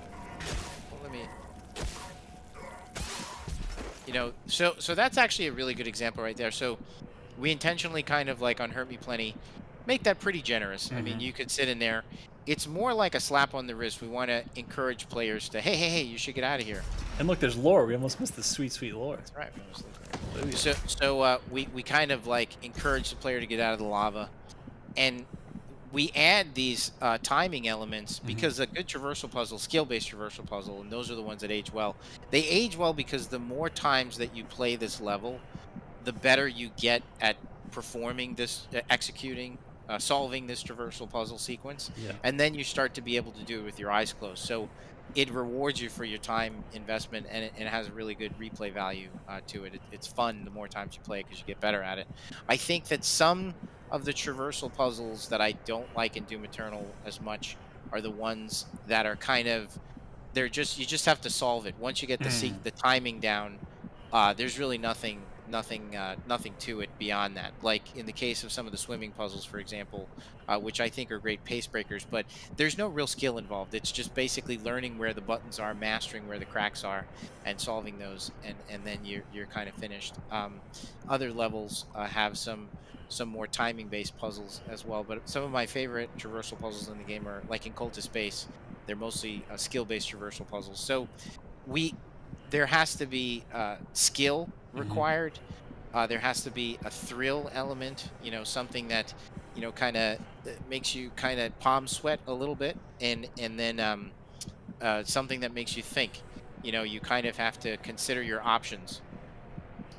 Well, let me. You know, so that's actually a really good example right there. So we intentionally kind of like on Hurt Me Plenty make that pretty generous. I mean, you could sit in there. It's more like a slap on the wrist. We want to encourage players to, hey, you should get out of here. And look, there's lore. We almost missed the sweet lore. That's right. So we kind of like encourage the player to get out of the lava, and we add these timing elements because a good traversal puzzle, skill-based traversal puzzle, and those are the ones that age well. They age well because the more times that you play this level, the better you get at performing this, executing, solving this traversal puzzle sequence. Yeah. And then you start to be able to do it with your eyes closed. So it rewards you for your time investment, and it has a really good replay value to it. It's fun the more times you play it because you get better at it. I think that some of the traversal puzzles that I don't like in Doom Eternal as much are the ones that are kind of, you just have to solve it. Once you get the timing down, there's really nothing to it beyond that. Like in the case of some of the swimming puzzles, for example, which I think are great pace breakers, but there's no real skill involved. It's just basically learning where the buttons are, mastering where the cracks are, and solving those, and then you're kind of finished. Other levels have some more timing-based puzzles as well, but some of my favorite traversal puzzles in the game are like in Cult of Space. They're mostly skill-based traversal puzzles. So there has to be skill required. There has to be a thrill element, you know, something that, you know, kind of makes you kind of palm sweat a little bit, and then something that makes you think. You know, you kind of have to consider your options.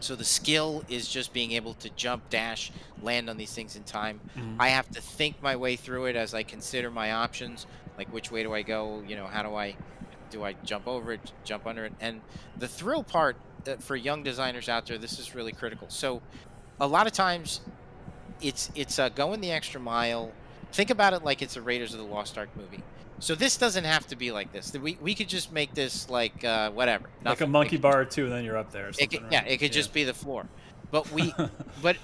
So the skill is just being able to jump, dash, land on these things in time. I have to think my way through it as I consider my options, like which way do I go, you know, how do I jump over it, jump under it? And the thrill part, for young designers out there, this is really critical. So a lot of times it's going the extra mile. Think about it like it's a Raiders of the Lost Ark movie. So this doesn't have to be like this. We could just make this like whatever. Nothing. Like a monkey bar or two, and then you're up there. Or something, right? Yeah, it could just be the floor. But but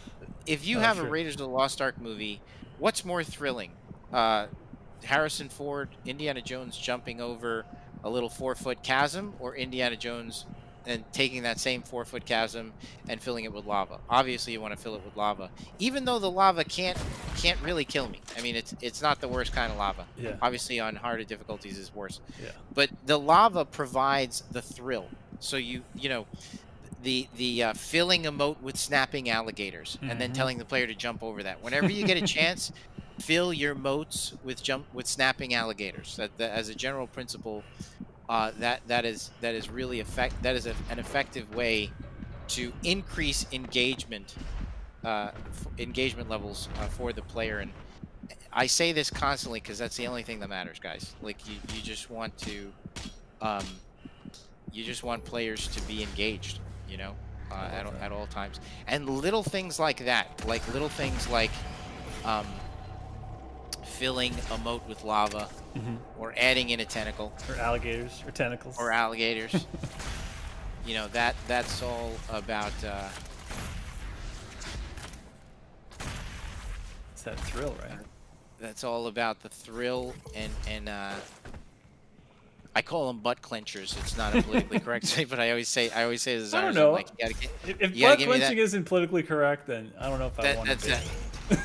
if you have a Raiders of the Lost Ark movie, what's more thrilling? Harrison Ford, Indiana Jones jumping over a little 4-foot chasm, or Indiana Jones and taking that same 4-foot chasm and filling it with lava. Obviously, you want to fill it with lava, even though the lava can't really kill me. I mean, it's not the worst kind of lava. Yeah. Obviously, on harder difficulties is worse. Yeah. But the lava provides the thrill. So you know, the filling emote with snapping alligators, and then telling the player to jump over that. Whenever you get a chance, fill your moats with snapping alligators. That as a general principle, that is really an effective way to increase engagement levels for the player. And I say this constantly because that's the only thing that matters, guys. Like you just want to players to be engaged, you know, at all times. And little things like that, like filling a moat with lava, or adding in a tentacle, or alligators, or tentacles, or alligators. You know, that's all about. It's that thrill, right? That's all about the thrill, and I call them butt clenchers. It's not a politically correct say, but I always say this. I don't know. Like, if butt clenching isn't politically correct, then I don't know if I want to be.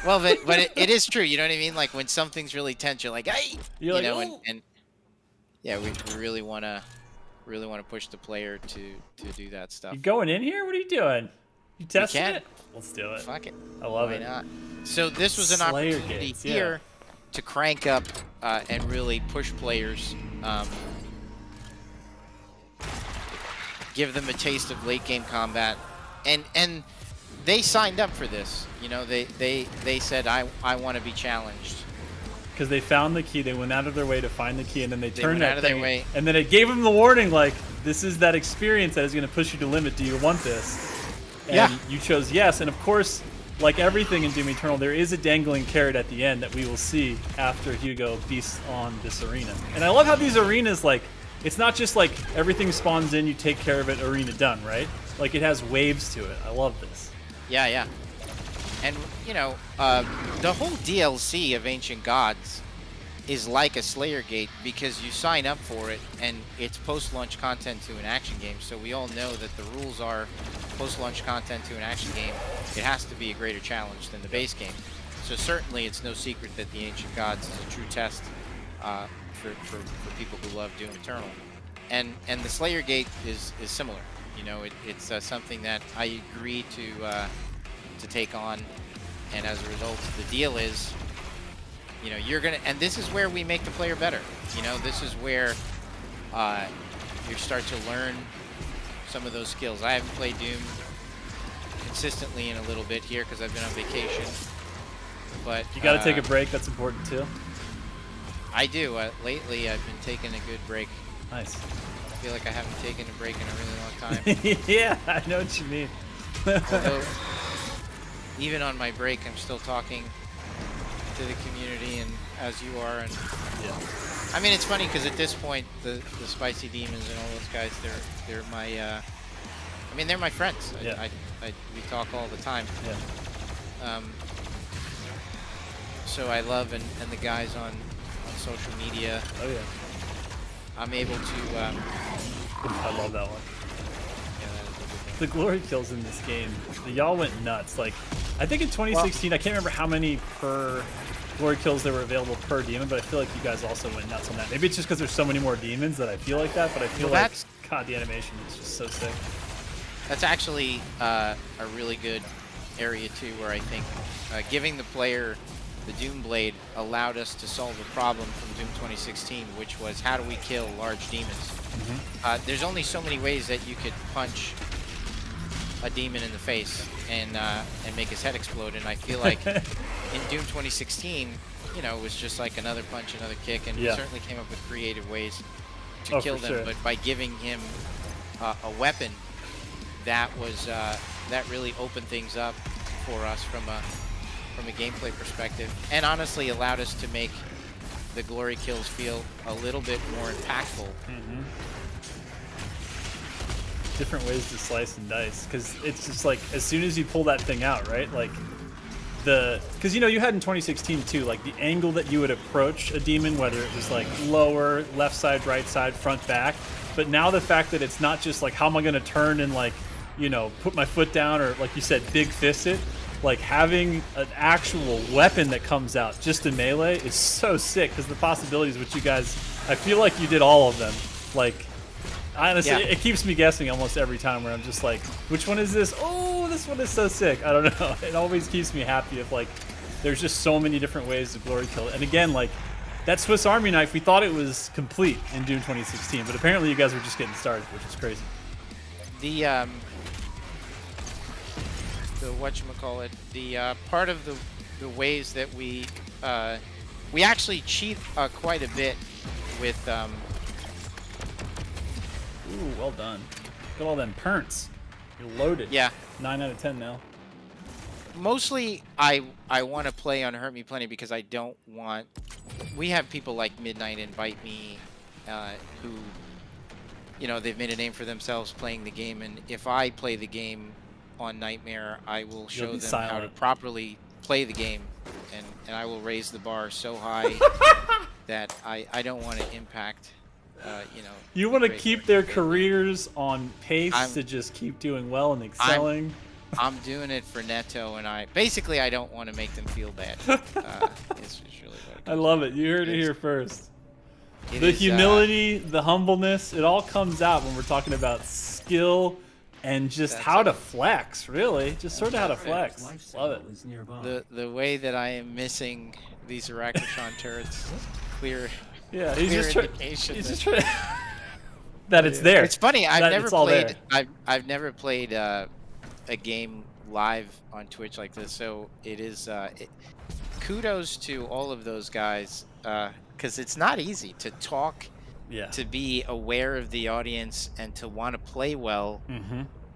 Well, but it is true. You know what I mean? Like when something's really tense, you're like, hey, you know, oh. and yeah, we really want to push the player to do that stuff. You going in here? What are you doing? You testing it? Let's do it. Fuck it. I love Why it. not? So this was an Slayer opportunity gates, here to crank up and really push players, give them a taste of late game combat, and they signed up for this. You know, they said I want to be challenged. Because they found the key, they went out of their way to find the key, and then they turned that thing, their way. And then it gave them the warning, like, this is that experience that is going to push you to limit. Do you want this? And you chose yes. And of course, like everything in Doom Eternal, there is a dangling carrot at the end that we will see after Hugo beasts on this arena. And I love how these arenas, like, it's not just like everything spawns in, you take care of it, arena done, right? Like it has waves to it. I love this. Yeah. And, you know, the whole DLC of Ancient Gods is like a Slayer Gate because you sign up for it and it's post-launch content to an action game. So we all know that the rules are post-launch content to an action game. It has to be a greater challenge than the base game. So certainly it's no secret that the Ancient Gods is a true test for people who love Doom Eternal. And the Slayer Gate is similar. You know, it's something that I agree to take on, and as a result, the deal is, you know, you're gonna, and this is where we make the player better. You know, this is where you start to learn some of those skills. I haven't played Doom consistently in a little bit here because I've been on vacation, but you got to take a break. That's important too. I do. Lately, I've been taking a good break. Nice. I feel like I haven't taken a break in a really long time. Yeah, I know what you mean. Although, even on my break, I'm still talking to the community, and as you are, and yeah. I mean, it's funny because at this point, the Spicy Demons and all those guys, they're my, I mean, they're my friends. Yeah. We talk all the time. Yeah. So I love and the guys on social media. Oh yeah. I'm able to. I love that one. Yeah, that is a good thing. The glory kills in this game, y'all went nuts. Like, I think in 2016, I can't remember how many per glory kills there were available per demon, but I feel like you guys also went nuts on that. Maybe it's just because there's so many more demons that I feel like that, but I feel like, God, the animation is just so sick. That's actually a really good area too, where I think giving the player the Doom Blade allowed us to solve a problem from Doom 2016, which was how do we kill large demons? There's only so many ways that you could punch a demon in the face and make his head explode, and I feel like in Doom 2016, you know, it was just like another punch, another kick, and we certainly came up with creative ways to kill them. Sure. But by giving him a weapon, that was that really opened things up for us from a gameplay perspective, and honestly allowed us to make the glory kills feel a little bit more impactful. Different ways to slice and dice, because it's just like as soon as you pull that thing out, right? Like because you know you had in 2016 too, like the angle that you would approach a demon, whether it was like lower, left side, right side, front, back. But now the fact that it's not just like, how am I going to turn and like, put my foot down, or like you said, big fist it, like having an actual weapon that comes out just in melee is so sick, because the possibilities, which you guys, I feel like you did all of them. Like, honestly, it keeps me guessing almost every time, where I'm just like, which one is this? Oh, this one is so sick. I don't know. It always keeps me happy if like there's just so many different ways to glory kill it. And again, like that Swiss Army knife, we thought it was complete in Doom 2016, but apparently you guys were just getting started, which is crazy. The whatchamacallit, the part of the ways that we actually cheat quite a bit with Ooh, well done. Got all them perns. You're loaded. Yeah. 9 out of 10 now. Mostly, I want to play on Hurt Me Plenty because I don't want. We have people like Midnight invite me, who, they've made a name for themselves playing the game, and if I play the game on Nightmare, I will show them how to properly play the game, and I will raise the bar so high that I don't want to impact. You want to keep their careers on pace to just keep doing well and excelling. I'm doing it for Neto, and I don't want to make them feel bad. It's really what I love it. You heard it here first. The humility, the humbleness, it all comes out when we're talking about skill and just how to flex, really. Just sort of how to flex. Love it. The way that I am missing these Arachnochon turrets, clear. Yeah, he's just trying that it's there. It's funny. I've never played a game live on Twitch like this, so it is. Kudos to all of those guys, because it's not easy to talk, to be aware of the audience, and to want to play well.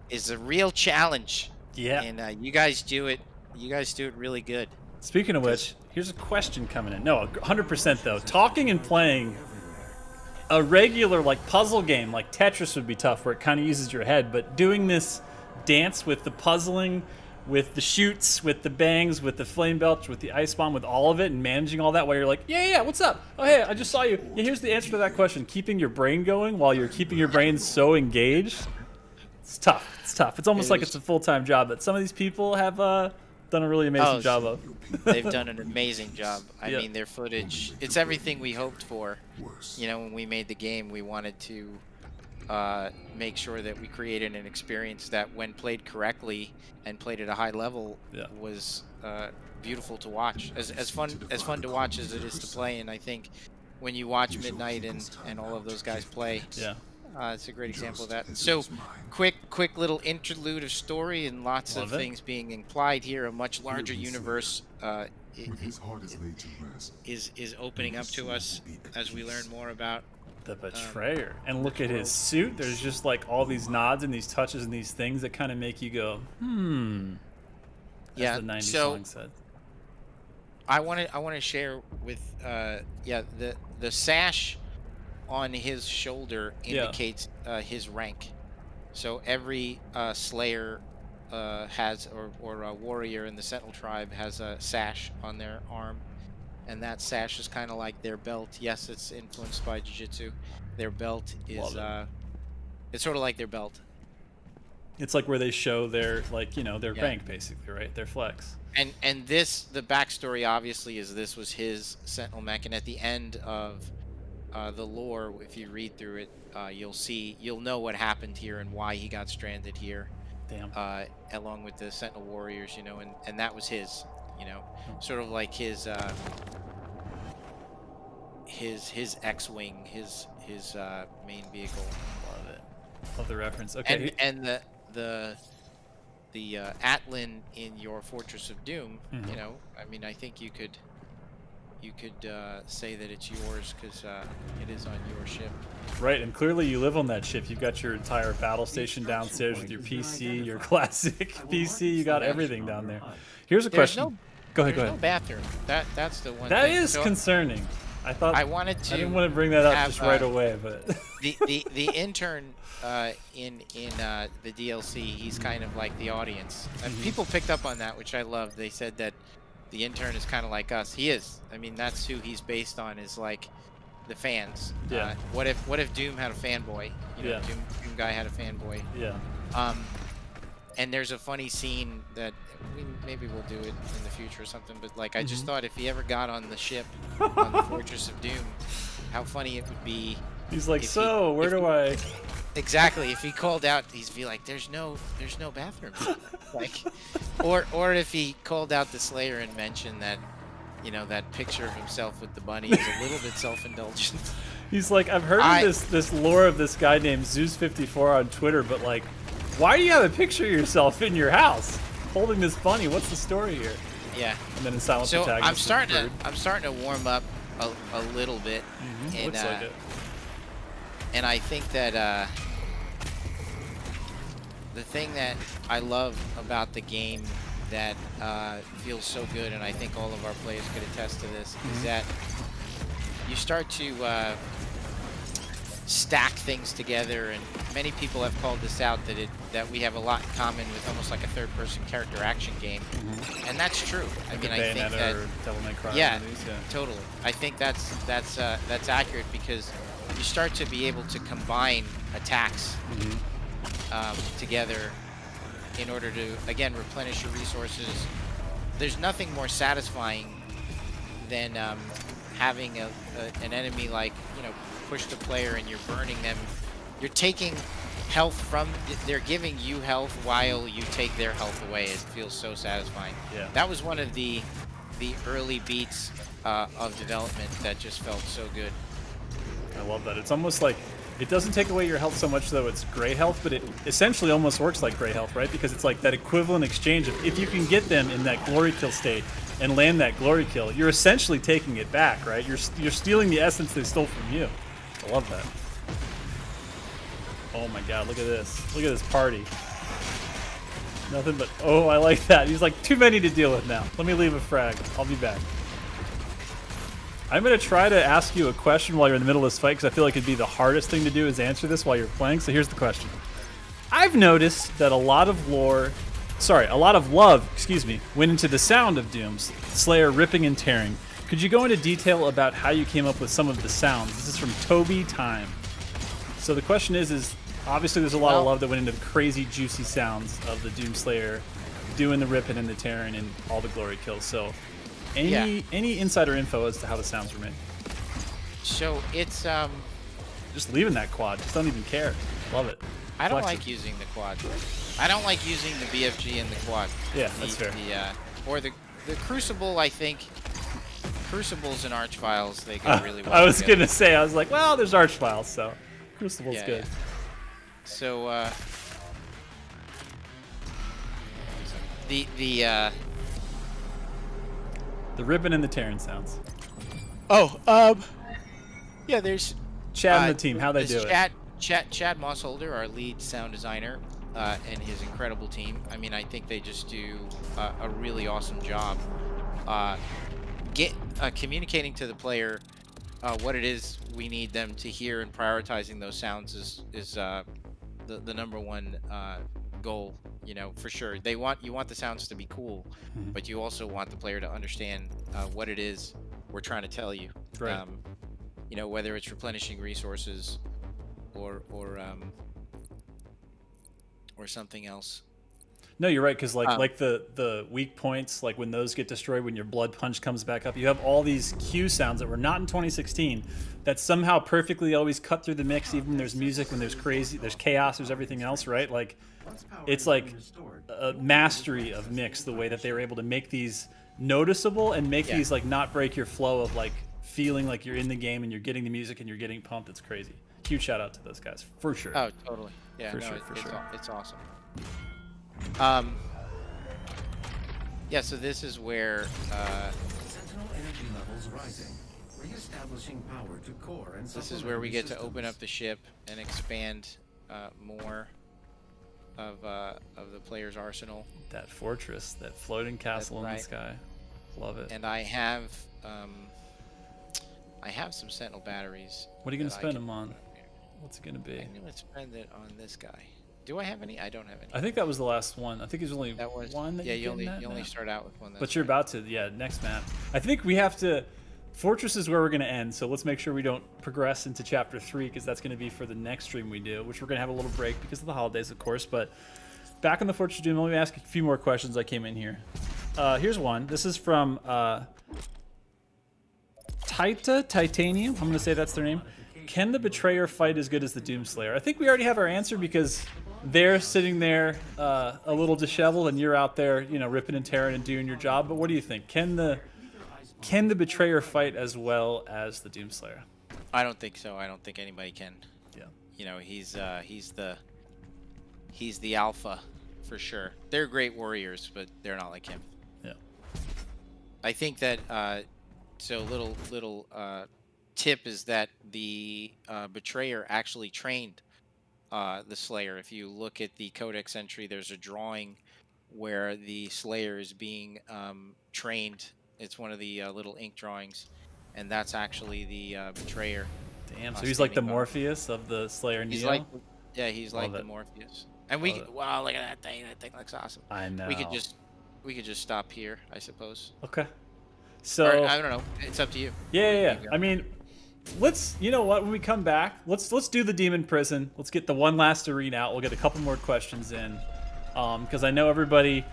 Is a real challenge. Yeah, and you guys do it. You guys do it really good. Speaking of which, here's a question coming in. No, 100% though. Talking and playing a regular like puzzle game like Tetris would be tough, where it kind of uses your head. But doing this dance with the puzzling, with the shoots, with the bangs, with the flame belch, with the ice bomb, with all of it, and managing all that while you're like, yeah, what's up? Oh, hey, I just saw you. Yeah, here's the answer to that question. Keeping your brain going while you're keeping your brain so engaged. It's tough. It's tough. It's almost like it's a full-time job that some of these people have done a really amazing job of. They've done an amazing job. I mean, their footage, it's everything we hoped for. When we made the game, we wanted to make sure that we created an experience that, when played correctly and played at a high level, was beautiful to watch. As fun to watch as it is to play. And I think when you watch Midnight and all of those guys play, it's a great example of that. So, quick little interlude of story, and lots of things being implied here. A much larger universe is opening up to us as we learn more about the Betrayer. And look at his suit. There's just like all these nods and these touches and these things that kind of make you go, as the 90s song said. I want to share with the sash on his shoulder indicates his rank. So every Slayer has, or a warrior in the Sentinel tribe has a sash on their arm, and that sash is kind of like their belt. Yes, it's influenced by Jiu-Jitsu. Their belt is it's sort of like their belt. It's like where they show their their rank, basically, right? Their flex. And this, the backstory obviously is this was his Sentinel mech, and at the end of the lore, if you read through it, you'll know what happened here and why he got stranded here. Damn. Along with the Sentinel warriors, and that was his, sort of like his X-wing, his main vehicle. Love it. Love the reference. Okay. And the Atlan in your Fortress of Doom, I mean, I think you could say that it's yours because it is on your ship. Right, and clearly you live on that ship. You've got your entire battle station downstairs with your PC, your classic PC. You got everything down there. Here's a question. Go ahead. No bathroom. That's the one. That is concerning. I didn't want to bring that up just right away, but the intern in the DLC, he's kind of like the audience. And people picked up on that, which I love. They said that the intern is kind of like us. He is. I mean, that's who he's based on, is like the fans. Yeah. What if Doom had a fanboy? You know, Yeah. Doom guy had a fanboy. Yeah. And there's a funny scene that maybe we'll do it in the future or something. But like, I just thought if he ever got on the ship on the Fortress of Doom, how funny it would be. He's like, so where do I? Exactly. If he called out, he'd be like, "There's no bathroom." Like, or if he called out the Slayer and mentioned that, you know, that picture of himself with the bunny is a little bit self-indulgent. He's like, I've heard of this lore of this guy named Zeus54 on Twitter, but like, why do you have a picture of yourself in your house holding this bunny? What's the story here? Yeah. And then in Silent So Protagonist, I'm starting to warm up a little bit. And, looks like it. And I think that the thing that I love about the game that feels so good, and I think all of our players could attest to this, is that you start to stack things together, and many people have called this out, that we have a lot in common with almost like a third-person character action game, and that's true. I mean, I think that Devil May Cry, yeah, totally. I think that's accurate, because you start to be able to combine attacks together in order to, again, replenish your resources. There's nothing more satisfying than having an enemy, like, you know, push the player and you're burning them. You're taking health from, they're giving you health while you take their health away. It feels so satisfying. Yeah. That was one of the early beats of development that just felt so good. I love that. It's almost like, it doesn't take away your health so much though it's gray health, but it essentially almost works like gray health, right? Because it's like that equivalent exchange of, if you can get them in that glory kill state and land that glory kill, you're essentially taking it back, right? You're stealing the essence they stole from you. I love that. Oh my god, look at this. Look at this party. Nothing but, oh, I like that. He's like, too many to deal with now. Let me leave a frag. I'll be back. I'm going to try to ask you a question while you're in the middle of this fight, because I feel like it'd be the hardest thing to do is answer this while you're playing. So here's the question. I've noticed that a lot of love, went into the sound of Doom's Slayer ripping and tearing. Could you go into detail about how you came up with some of the sounds? This is from Toby Time. So the question is obviously there's a lot of love that went into the crazy juicy sounds of the Doom Slayer doing the ripping and the tearing and all the glory kills. So any insider info as to how the sounds were made? So it's just leaving that quad. Just don't even care. Love it. I don't like using the quad. I don't like using the BFG in the quad. Yeah, that's fair. Or the Crucible, I think. Crucibles and Arch Files, they go really well. I was gonna say, I was like, well, there's Arch Files, so Crucible's good. Yeah. So the ripping and the tearing sounds. Yeah, there's Chad and the team. How they do it? Chad Mossholder, our lead sound designer, and his incredible team. I mean, I think they just do a really awesome job. Communicating to the player what it is we need them to hear, and prioritizing those sounds is the number one goal. You know, for sure. You want the sounds to be cool, but you also want the player to understand what it is we're trying to tell you. Right. You know, whether it's replenishing resources or something else. No, you're right, because like the weak points, like when those get destroyed, when your blood punch comes back up, you have all these cue sounds that were not in 2016 that somehow perfectly always cut through the mix. Even when there's music, when there's chaos, there's everything else, right? Like it's like a mastery of mix, the way that they were able to make these noticeable and make these like not break your flow of like feeling like you're in the game and you're getting the music and you're getting pumped. It's crazy. Huge shout out to those guys for sure. Oh, totally. Yeah, for no, sure. It's awesome. Yeah, so this is where Sentinel energy levels rising, reestablishing power to core and this is where we get to open up the ship and expand more of the player's arsenal. That fortress, that floating castle in the sky. Love it. And I have some Sentinel batteries. What are you gonna spend them on? What's it gonna be? I'm gonna spend it on this guy. Do I have any? I don't have any. I think that was the last one. I think there's only one that you you only start out with one. But you're about to, next map. I think we have to, Fortress is where we're going to end, so let's make sure we don't progress into Chapter 3, because that's going to be for the next stream we do, which we're going to have a little break because of the holidays, of course. But back on the Fortress of Doom, let me ask a few more questions I came in here. Here's one. This is from Titanium. I'm going to say that's their name. Can the Betrayer fight as good as the Doomslayer? I think we already have our answer, because they're sitting there a little disheveled, and you're out there, you know, ripping and tearing and doing your job. But what do you think? Can the Betrayer fight as well as the Doomslayer? I don't think so. I don't think anybody can. Yeah. You know, he's the alpha for sure. They're great warriors, but they're not like him. Yeah. I think that so little tip is that the Betrayer actually trained the Slayer. If you look at the Codex entry, there's a drawing where the Slayer is being trained. It's one of the little ink drawings, and that's actually the Betrayer. Damn, so he's like the Morpheus of the Slayer Neo? He's like, yeah, he's like Love the it. Morpheus. And wow, look at that thing. That thing looks awesome. I know. We could just stop here, I suppose. Okay. So Or, I don't know. It's up to you. Yeah. I mean, you know what? When we come back, let's do the Demon Prison. Let's get the one last arena out. We'll get a couple more questions in, because I know everybody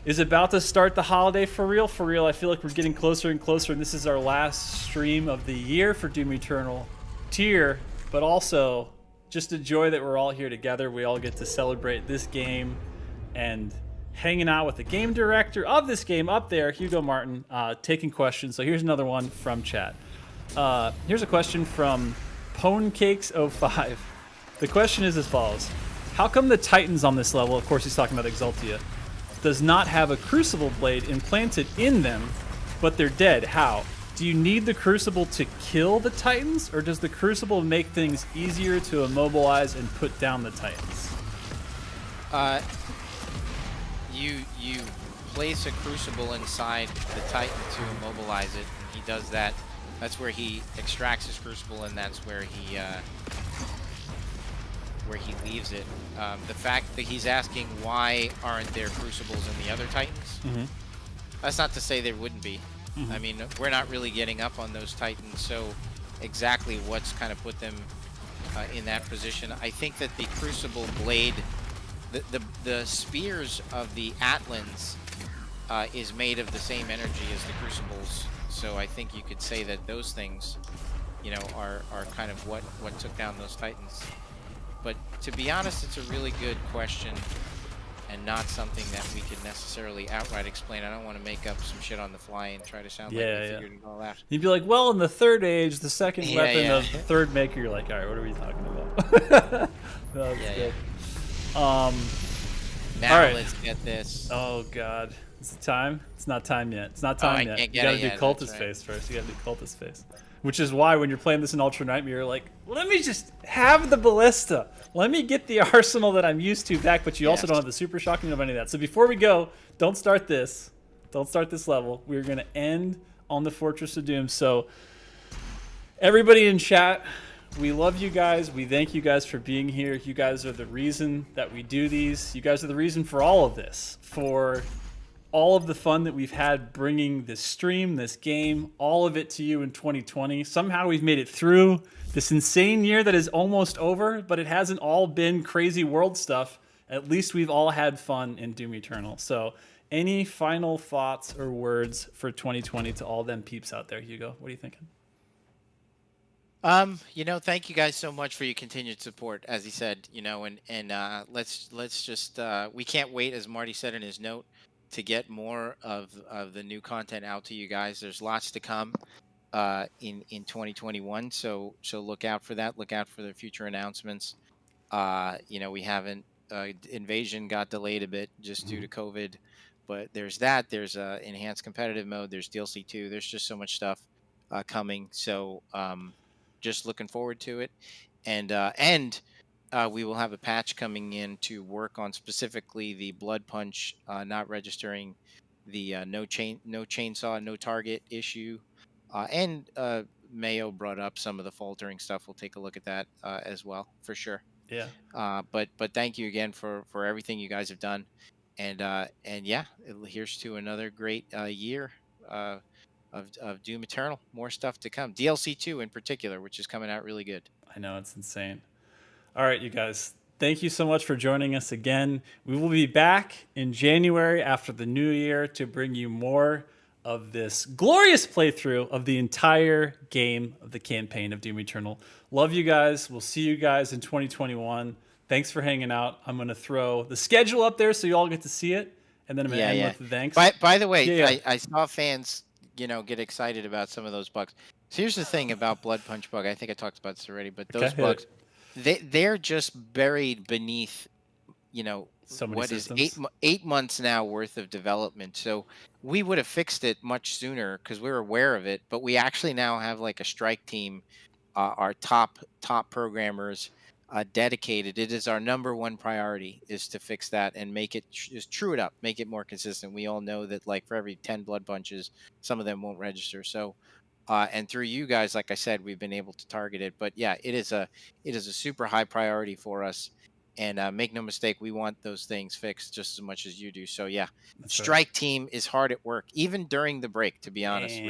is about to start the holiday for real. For real, I feel like we're getting closer and closer, and this is our last stream of the year for Doom Eternal tier. But also, just a joy that we're all here together. We all get to celebrate this game and hanging out with the game director of this game up there, Hugo Martin, taking questions. So here's another one from chat. Here's a question from Ponecakes05. The question is as follows. How come the Titans on this level, of course he's talking about Exultia, does not have a Crucible blade implanted in them, but they're dead? How? Do you need the Crucible to kill the Titans, or does the Crucible make things easier to immobilize and put down the Titans? You place a Crucible inside the Titan to immobilize it, and he does that. That's where he extracts his Crucible, and that's where he leaves it. The fact that he's asking why aren't there Crucibles in the other Titans, that's not to say there wouldn't be. I mean, we're not really getting up on those Titans, so exactly what's kind of put them in that position. I think that the Crucible blade, the spears of the Atlans is made of the same energy as the Crucibles, so I think you could say that those things, you know, are kind of what took down those Titans. But to be honest, it's a really good question, and not something that we could necessarily outright explain. I don't want to make up some shit on the fly and try to sound like we figured it all out. You'd be like, well, in the third age, the second weapon of the third maker, you're like, all right, what are we talking about? No, that's good. Now all right. Let's get this. Oh, God. Is it time? It's not time yet. It's not time yet. You gotta do Cultist face first. You gotta do Cultist face. Which is why when you're playing this in Ultra Nightmare, you're like, let me just have the Ballista. Let me get the arsenal that I'm used to back, but you also don't have the Super Shock, you don't have any of that. So before we go, don't start this. Don't start this level. We're going to end on the Fortress of Doom. So everybody in chat, we love you guys. We thank you guys for being here. You guys are the reason that we do these. You guys are the reason for all of this, for all of the fun that we've had bringing this stream, this game, all of it to you in 2020. Somehow we've made it through this insane year that is almost over, but it hasn't all been crazy world stuff. At least we've all had fun in Doom Eternal. So any final thoughts or words for 2020 to all them peeps out there, Hugo? What are you thinking? You know, thank you guys so much for your continued support, as he said, you know, and let's just, we can't wait, as Marty said in his note, to get more of the new content out to you guys. There's lots to come in 2021, so look out for that. Look out for the future announcements. You know, we haven't Invasion got delayed a bit just due to COVID, but there's that. There's enhanced competitive mode. There's DLC 2. There's just so much stuff coming. So just looking forward to it, and we will have a patch coming in to work on specifically the Blood Punch not registering the no chainsaw, no target issue. And Mayo brought up some of the faltering stuff. We'll take a look at that as well, for sure. Yeah. But thank you again for everything you guys have done. And yeah, here's to another great year of Doom Eternal. More stuff to come. DLC 2 in particular, which is coming out really good. I know, it's insane. All right, you guys. Thank you so much for joining us again. We will be back in January after the new year to bring you more of this glorious playthrough of the entire game of the campaign of Doom Eternal. Love you guys. We'll see you guys in 2021. Thanks for hanging out. I'm going to throw the schedule up there so you all get to see it. And then I'm going to end with the thanks. By the way, Yeah. I saw fans, get excited about some of those bugs. So here's the thing about Blood Punch bug. I think I talked about this already, but those bugs, they're just buried beneath, so many what systems. is 8 months now worth of development. So we would have fixed it much sooner because we were aware of it. But we actually now have like a strike team, our top programmers. Dedicated. It is our number one priority is to fix that and make it just true it up, make it more consistent. We all know that like for every 10 blood punches, some of them won't register. So, and through you guys, like I said, we've been able to target it. But yeah, it is a super high priority for us. And make no mistake, we want those things fixed just as much as you do. So yeah, That's strike right. team is hard at work, even during the break. To be honest,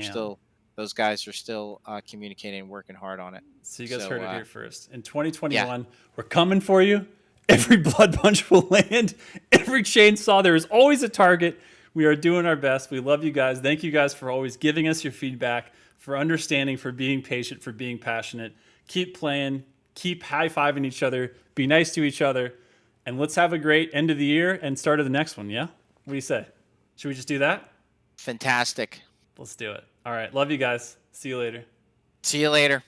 those guys are still communicating and working hard on it. So you guys heard it here first. In 2021, Yeah. we're coming for you. Every blood punch will land. Every chainsaw. There is always a target. We are doing our best. We love you guys. Thank you guys for always giving us your feedback, for understanding, for being patient, for being passionate. Keep playing. Keep high-fiving each other. Be nice to each other. And let's have a great end of the year and start of the next one, yeah? What do you say? Should we just do that? Fantastic. Let's do it. All right. Love you guys. See you later. See you later.